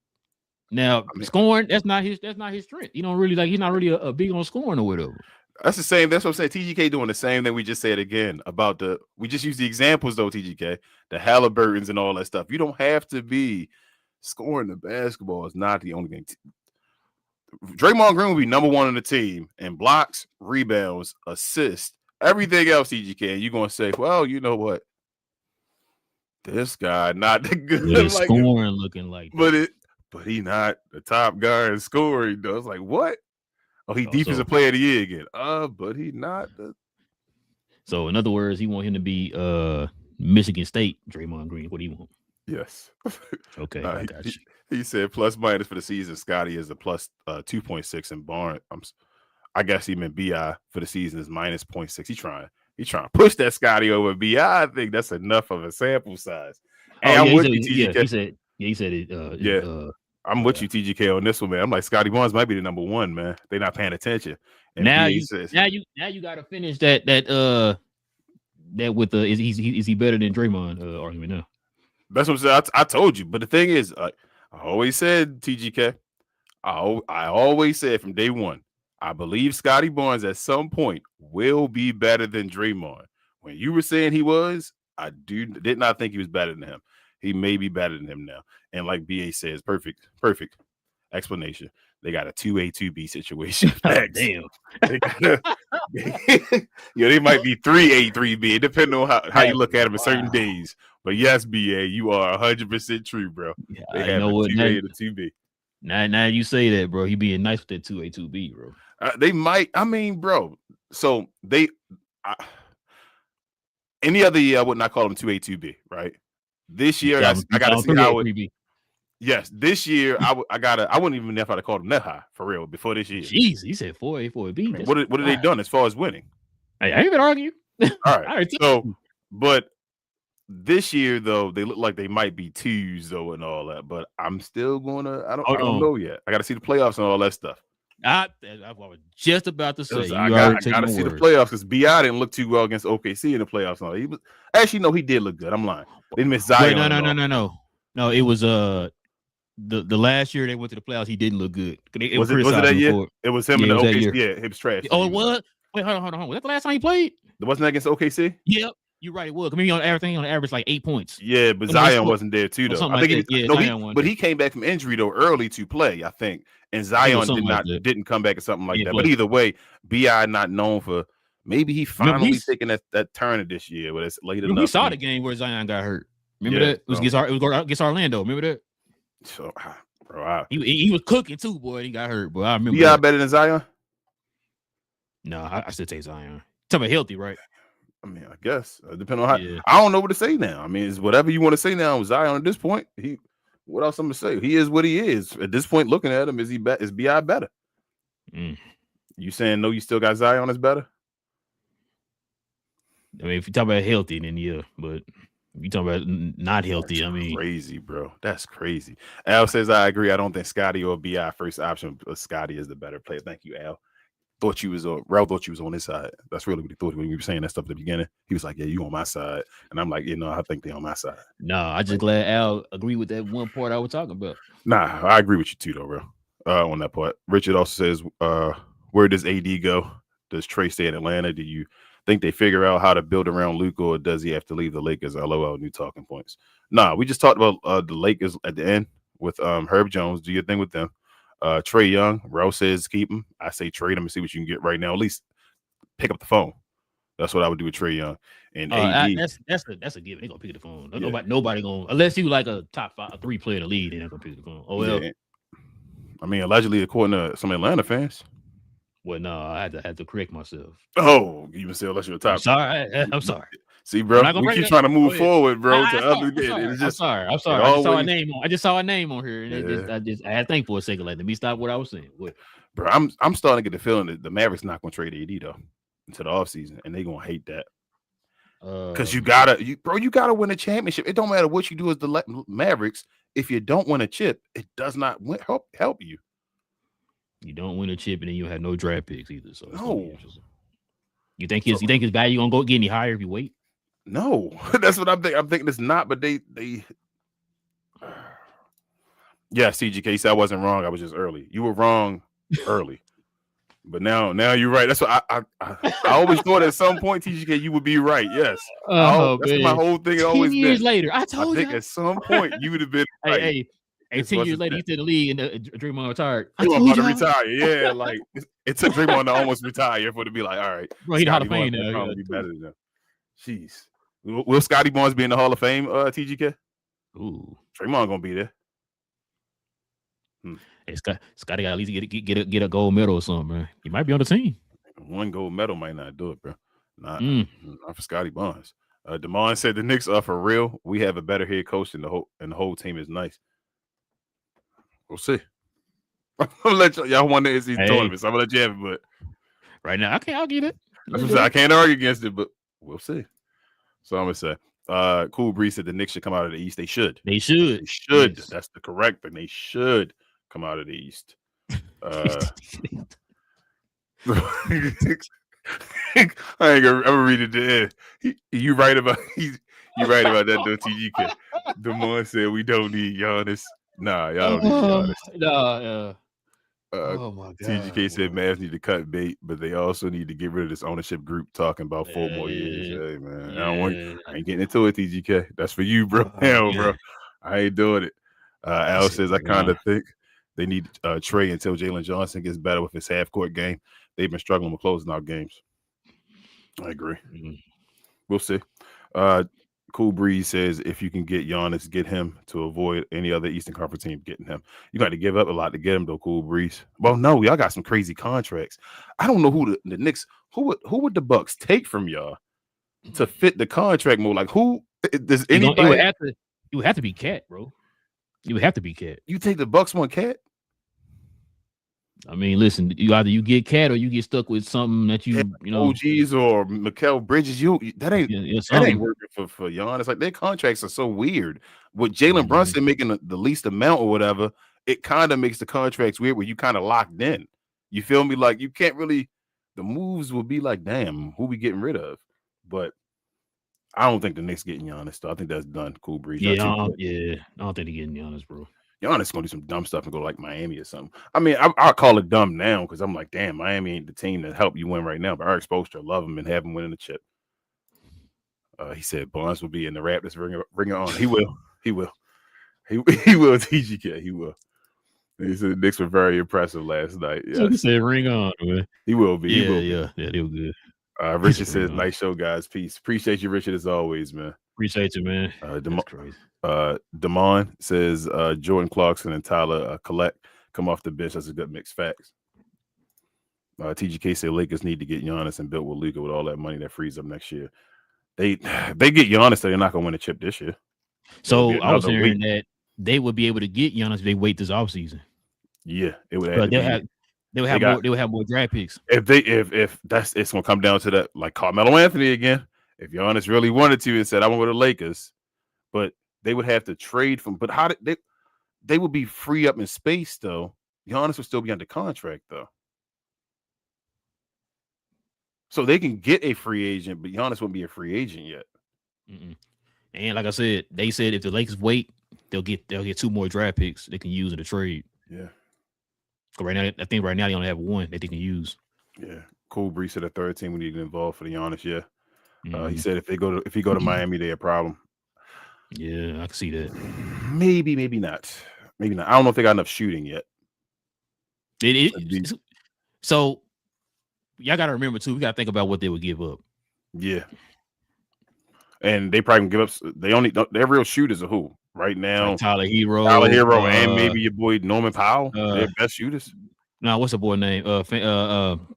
Now scoring, that's not his strength. You don't really he's not really a big on scoring or whatever. That's the same. That's what I'm saying. TGK doing the same thing we just said again about we just use the examples though, TGK, the Halliburtons and all that stuff. You don't have to be scoring the basketball is not the only thing. Draymond Green will be number one on the team in blocks, rebounds, assists, everything else, TGK. And you're gonna say, well, you know what? This guy not the good like scoring looking like that. But he not the top guy in scoring. Though. It's like, what? Oh, he defensive player of the year again. But he not. So in other words, he want him to be Michigan State Draymond Green. What do you want? Yes. Okay, I got you. He said plus minus for the season. Scotty is a plus 2.6 and Barnes. I guess he meant BI for the season is minus 0.6. He's trying to push that Scotty over BI. I think that's enough of a sample size. And I'm with you, TGK. He said it. I'm with you, TGK, on this one, man. I'm like Scotty Barnes might be the number one, man. They're not paying attention. And now you got to finish that with the is he better than Draymond argument now? That's what I'm saying. I told you, but the thing is, I always said, TGK, I always said from day one, I believe Scotty Barnes at some point will be better than Draymond. When you were saying he was, I did not think he was better than him. He may be better than him now. And like BA says, perfect explanation. They got a 2A, 2B situation. Damn. They might be 3A, 3B, depending on how you look at them in certain days. But yes, BA, you are 100% true, bro. Yeah, they have a 2A and a 2B. Now you say that, bro. He being nice with that 2A, 2B, bro. They might. I mean, bro. So any other year, I would not call them 2A, 2B, right? This year, I got to see how it. Yes, this year I wouldn't even know if I'd call them that high for real before this year. Jeez, he said 4A, 4B. I mean, what have they done as far as winning? Hey, I ain't even argue. All right. But this year though, they look like they might be 2s though and all that. But I'm still gonna. I don't know yet. I got to see the playoffs and all that stuff. I was just about to say. I got to see the playoffs because BI didn't look too well against OKC in the playoffs. No, he did look good. I'm lying. They missed Zion. No. It was the last year they went to the playoffs. He didn't look good. Was it that year? It was him in the OKC. Yeah, he was trash. Oh, it was. Wait, hold on. Was that the last time he played? Wasn't that against OKC? Yep. You're right. It was. I mean, on average like 8 points. Yeah, but Zion wasn't there too, though. I think he came back from injury though early to play. I think, and Zion didn't come back or something like that. But either way, Bi not known for maybe he finally taking that turn this year, but it's late enough. We saw the game where Zion got hurt. Remember that? It was against Orlando. Remember that? So, bro, he was cooking too, boy. He got hurt, boy. I remember. Bi better than Zion? No, I still take Zion. Talking about healthy, right? I mean, I guess depending on how. Yeah. I don't know what to say now. I mean, it's whatever you want to say now with Zion at this point. What else I'm gonna say? He is what he is at this point. Looking at him, is Bi better? You saying no? You still got Zion is better? I mean, if you talk about healthy, then yeah, but You talking about not healthy? That's I mean, crazy, bro. That's crazy. Al says I agree. I don't think Scotty or Bi first option. But Scotty is the better player. Thank you, Al. Thought you was on. Rel thought you was on his side. That's really what he thought when we were saying that stuff at the beginning. He was like, "Yeah, you on my side," and I'm like, "You know, I think they on my side." no, I just glad Al agreed with that one part I was talking about. Nah, I agree with you too, though, bro. On that part. Richard also says, "Where does AD go? Does Trey stay in Atlanta? Do you think they figure out how to build around Luka, or does he have to leave the Lakers?" LOL, new talking points. Nah, we just talked about the Lakers at the end with Herb Jones. Do your thing with them. Trey Young, Rel says keep him. I say trade him and see what you can get right now. At least pick up the phone. That's what I would do with Trey Young. And AD. That's a given. They gonna pick up the phone. Yeah. Nobody gonna, unless you like a top 3 player in the league, they're not gonna pick up the phone. Oh well. Yeah. I mean, allegedly, according to some Atlanta fans. Well, no, I had to correct myself. Oh, you even say unless you're a top. I'm sorry. See, bro, we keep trying to move forward, bro. I'm sorry. I just saw a name on here, and I had to think for a second. Like, let me stop what I was saying. What? Bro, I'm starting to get the feeling that the Mavericks not going to trade AD though into the offseason, and they're going to hate that. Because you gotta win a championship. It don't matter what you do as the Mavericks. If you don't win a chip, it does not help you. You don't win a chip, and then you have no draft picks either. So no. You think his value gonna go get any higher if you wait? No, that's what I'm thinking. I'm thinking it's not, but they. Yeah, CGK, you said I wasn't wrong. I was just early. You were wrong early, but now you're right. That's what I always thought at some point, TGK, you would be right. Yes, that's my whole thing. 10 years later, I think at some point you would have been right. Hey, 10 years later, he's in the league and Draymond retired. Draymond about to retire. Yeah, like it took Draymond to almost retire for it to be like, all right, bro, he's Hall of Fame now. Probably be better than him. Jeez, will Scotty Barnes be in the Hall of Fame? TGK. Ooh, Draymond gonna be there. Hey, Scotty got at least get a gold medal or something, man. He might be on the team. One gold medal might not do it, bro. Not for Scotty Barnes. Damon said the Knicks are for real. We have a better head coach and the whole team is nice. We'll see. I'm gonna let y'all won the NCAA tournament, so I'm gonna let you have it. But right now, I'll get it. I can't argue against it, but we'll see. So I'm gonna say, Cool Breeze said the Knicks should come out of the East. They should. They should. Yes. That's the correct thing. They should come out of the East. I ain't gonna read it to end. You right about that though, TGK. Damon said we don't need Giannis. Nah, y'all don't need Giannis. Oh my god. TGK said Mavs need to cut bait, but they also need to get rid of this ownership group talking about 4 more years. Hey man, I ain't getting into it, TGK. That's for you, bro. Hell, bro. I ain't doing it. Al says I kind of think they need Trey until Jalen Johnson gets better with his half-court game. They've been struggling with closing out games. I agree. Mm-hmm. We'll see. Cool Breeze says if you can get Giannis, get him to avoid any other Eastern Conference team getting him. You got to give up a lot to get him, though, Cool Breeze. Well, no, y'all got some crazy contracts. I don't know who the Knicks, who would the Bucks take from y'all to fit the contract mode? Like, who does anybody? It would have to be Cat, bro. You would have to be Cat. You take the Bucks one Cat? I mean, listen, you get Cat or you get stuck with something that you know, OGs or Mikal Bridges. That ain't working for Giannis. Like their contracts are so weird. With Jalen Brunson making the least amount or whatever, it kind of makes the contracts weird where you kind of locked in. You feel me? Like you can't really. The moves will be like, damn, who we getting rid of? But I don't think the Knicks getting Giannis. Though. I think that's done. Cool Breeze. I don't think they're getting Giannis, bro. Giannis gonna do some dumb stuff and go like Miami or something. I mean, I'll call it dumb now because I'm like, damn, Miami ain't the team that help you win right now. But Eric Spoelstra love him and have him winning the chip. He said Bonds will be in the Raptors. Bring it on. He will. He will. He will. TGK. He will. He said the Knicks were very impressive last night. Yeah, he said ring on, man. He will be. Yeah, they were good. Richard says, nice show, guys. Peace. Appreciate you, Richard, as always, man. Appreciate you, man. That's crazy. Damon says Jordan Clarkson and Tyler Collette come off the bench. That's a good mix. Facts. TGK said Lakers need to get Giannis and build with Luka with all that money that frees up next year. They get Giannis, they're not gonna win a chip this year. So I was hearing that they would be able to get Giannis if they wait this offseason. Yeah, it would. They would have more draft picks. If it's gonna come down to that, like Carmelo Anthony again. If Giannis really wanted to and said I want to the Lakers, but they would have to trade from. But how did they would be free up in space though? Giannis would still be under contract though, so they can get a free agent, but Giannis won't be a free agent yet. Mm-mm. And like I said, they said if the Lakers wait, they'll get 2 more draft picks they can use in the trade. Yeah. Right now, I think right now they only have 1 that they can use. Yeah. Cool Breeze said the third team we need to involve for the Giannis. Yeah. Mm-hmm. He said if he go to Miami, they're a problem. Yeah, I can see that. Maybe not. Maybe not. I don't know if they got enough shooting yet. So y'all got to remember too. We got to think about what they would give up. Yeah. And they probably can give up. Their real shooters are who right now? Like Tyler Hero, and maybe your boy Norman Powell. Their best shooters. No, what's the boy name? Fantecchio.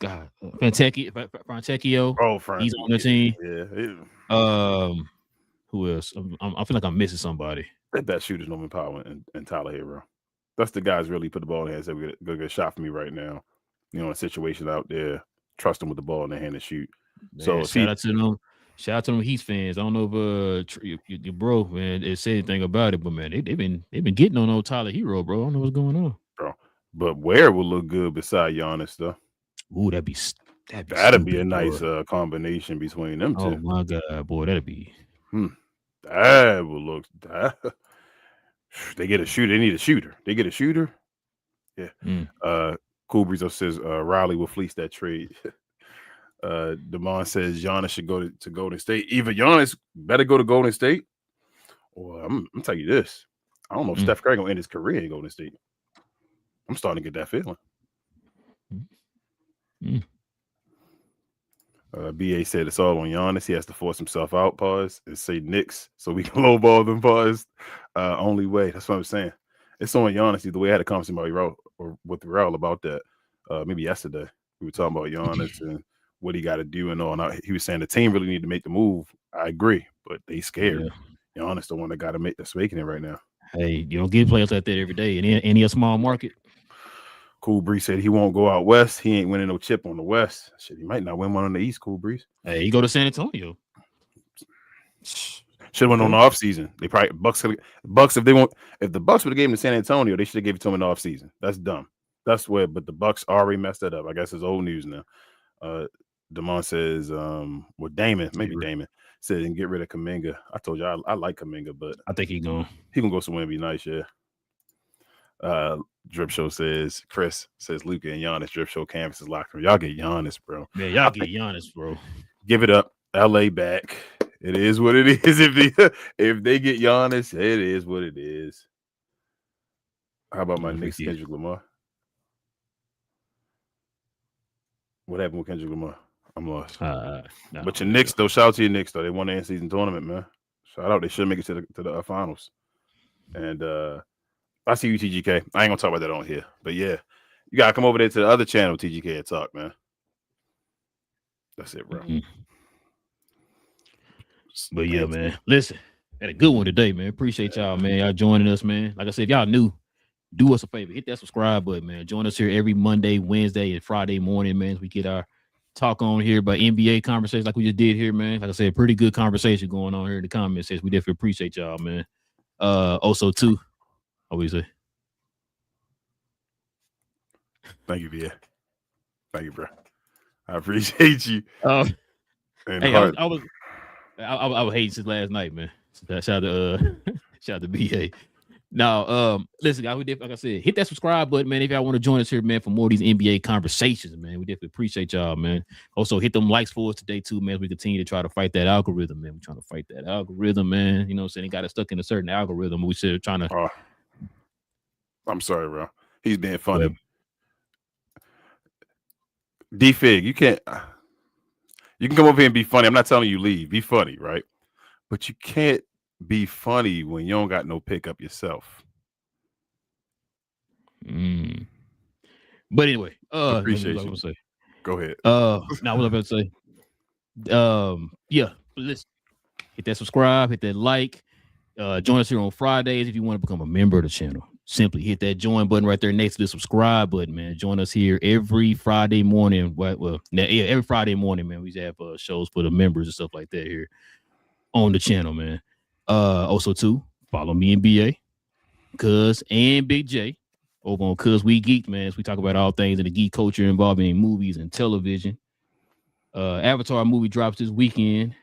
Oh, he's on the team. Yeah. Who else? I feel like I'm missing somebody. Their best shooters, Norman Powell and Tyler Hero. That's the guys really put the ball in their hands. Said, "Go get a shot for me right now." You know, a situation out there, trust them with the ball in their hand and shoot. Man, so shout out to them. Shout out to them Heat fans. I don't know if your bro man they said anything about it, but man, they've been getting on old Tyler Hero, bro. I don't know what's going on, bro. But where will look good beside Giannis though? Ooh, that'd be a nice combination between them two. Oh my god, boy, that'd be. That will look. They get a shooter. They need a shooter. They get a shooter. Yeah. Cool Breeze says Riley will fleece that trade. Damon says Giannis should go to Golden State. Either Giannis better go to Golden State, or I'm tell you this. I don't know if Steph Curry gonna end his career in Golden State. I'm starting to get that feeling. BA said it's all on Giannis. He has to force himself out, pause, and say Knicks so we can lowball them, pause. Only way. That's what I'm saying. It's on Giannis. Either way, I had a conversation with Relle about that maybe yesterday. We were talking about Giannis and what he got to do and all. And he was saying the team really need to make the move. I agree, but they scared. Yeah. Giannis the one that got to make that's making it right now. Hey, you don't get players like that every day in any small market. Cool Breeze said he won't go out west. He ain't winning no chip on the west. Shit, he might not win one on the east. Cool Breeze. Hey, he go to San Antonio. Should have went on the offseason. They probably Bucks if the Bucks would have gave him to San Antonio, they should have gave it to him in the offseason. That's dumb. That's where, but the Bucks already messed that up. I guess it's old news now. Damon says, Damon said, and get rid of Kuminga. I told you I like Kuminga, but I think he gonna go somewhere and be nice, yeah. Drip Show says, Chris says Luka and Giannis Drip Show campus is locked room. Y'all get Giannis, bro. Yeah, y'all get Giannis, bro. Give it up. LA back. It is what it is. If they get Giannis, it is what it is. How about my Knicks, Kendrick Lamar? What happened with Kendrick Lamar? I'm lost. But your Knicks, though, shout out to your Knicks, though. They won the in-season tournament, man. Shout out. They should make it to the finals. And I see you, TGK. I ain't gonna talk about that on here, but yeah, you gotta come over there to the other channel, TGK, and talk, man. That's it, bro. But yeah, man. Listen, had a good one today, man. Appreciate y'all, man. Y'all joining us, man. Like I said, if y'all new, do us a favor, hit that subscribe button, man. Join us here every Monday, Wednesday, and Friday morning, man. As we get our talk on here about NBA conversations like we just did here, man. Like I said, pretty good conversation going on here in the comments. Says we definitely appreciate y'all, man. Also, too. What do you say? Thank you, VA. Thank you, bro. I appreciate you. Hey, I was hating since last night, man. Shout out to BA. Now, listen, guys, like I said, hit that subscribe button, man. If y'all want to join us here, man, for more of these NBA conversations, man, we definitely appreciate y'all, man. Also, hit them likes for us today, too, man, as we continue to try to fight that algorithm, man. We're trying to fight that algorithm, man. You know what I'm saying? It got us stuck in a certain algorithm. We said trying to. I'm sorry, bro. He's being funny. D-Fig, you can come over here and be funny. I'm not telling you leave. Be funny, right? But you can't be funny when you don't got no pickup yourself. But anyway, appreciate you. Say. Go ahead. Now what I'm about to say. Yeah, listen, hit that subscribe, hit that like. Join us here on Fridays if you want to become a member of the channel. Simply hit that join button right there next to the subscribe button, man. Join us here every Friday morning. Every Friday morning, man. We have shows for the members and stuff like that here on the channel, man. Also too, follow me in BA, Cuz and Big J over on Cuz We Geek, man. As we talk about all things in the geek culture involving movies and television. Avatar movie drops this weekend.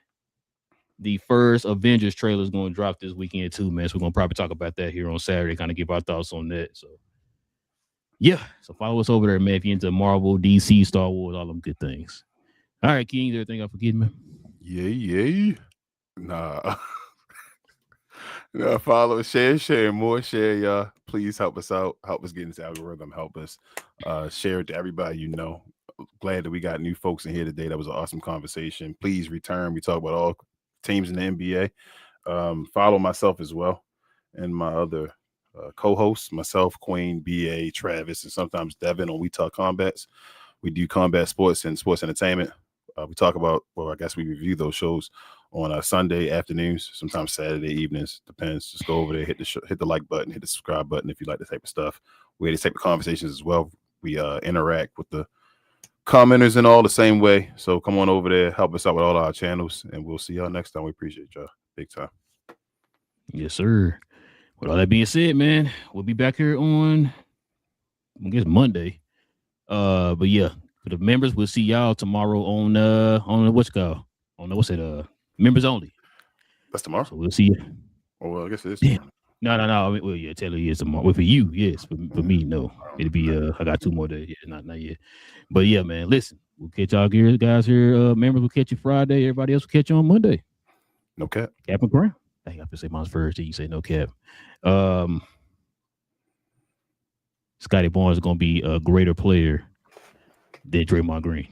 The first Avengers trailer is going to drop this weekend too, man. So we're going to probably talk about that here on Saturday, kind of give our thoughts on that. So yeah, so follow us over there, man. If you're into Marvel, DC, Star Wars, all them good things. All right, King, everything I forget, man? Yeah. Nah. Follow, share, more share, y'all. Please help us out. Help us get in this algorithm. Help us share it to everybody you know. Glad that we got new folks in here today. That was an awesome conversation. Please return. We talk about all teams in the NBA. Follow myself as well and my other co-hosts, myself, Queen, BA, Travis, and sometimes Devin on We Talk Combats. We do combat sports and sports entertainment. We talk about, well, I guess we review those shows on Sunday afternoons, sometimes Saturday evenings. Depends. Just go over there, hit the like button, hit the subscribe button if you like the type of stuff. We have the type of conversations as well. We interact with the commenters and all the same way. So come on over there, help us out with all our channels, and we'll see y'all next time. We appreciate y'all big time. Yes, sir. With all that being said, man, we'll be back here on, I guess, Monday. But yeah, for the members, we'll see y'all tomorrow on what's it called? On what's it? Members only. That's tomorrow. So we'll see you. Oh, well, I guess it is. Damn. No. I mean, well, yeah, Taylor is tomorrow. Well, for you, yes. For me, no. It'll be I got 2 more days. Yeah, not yet. But yeah, man, listen, we'll catch y'all guys here. Members will catch you Friday. Everybody else will catch you on Monday. No cap. Cap and Crown. I think I have to say mine's first. You say no cap. Scotty Barnes is gonna be a greater player than Draymond Green.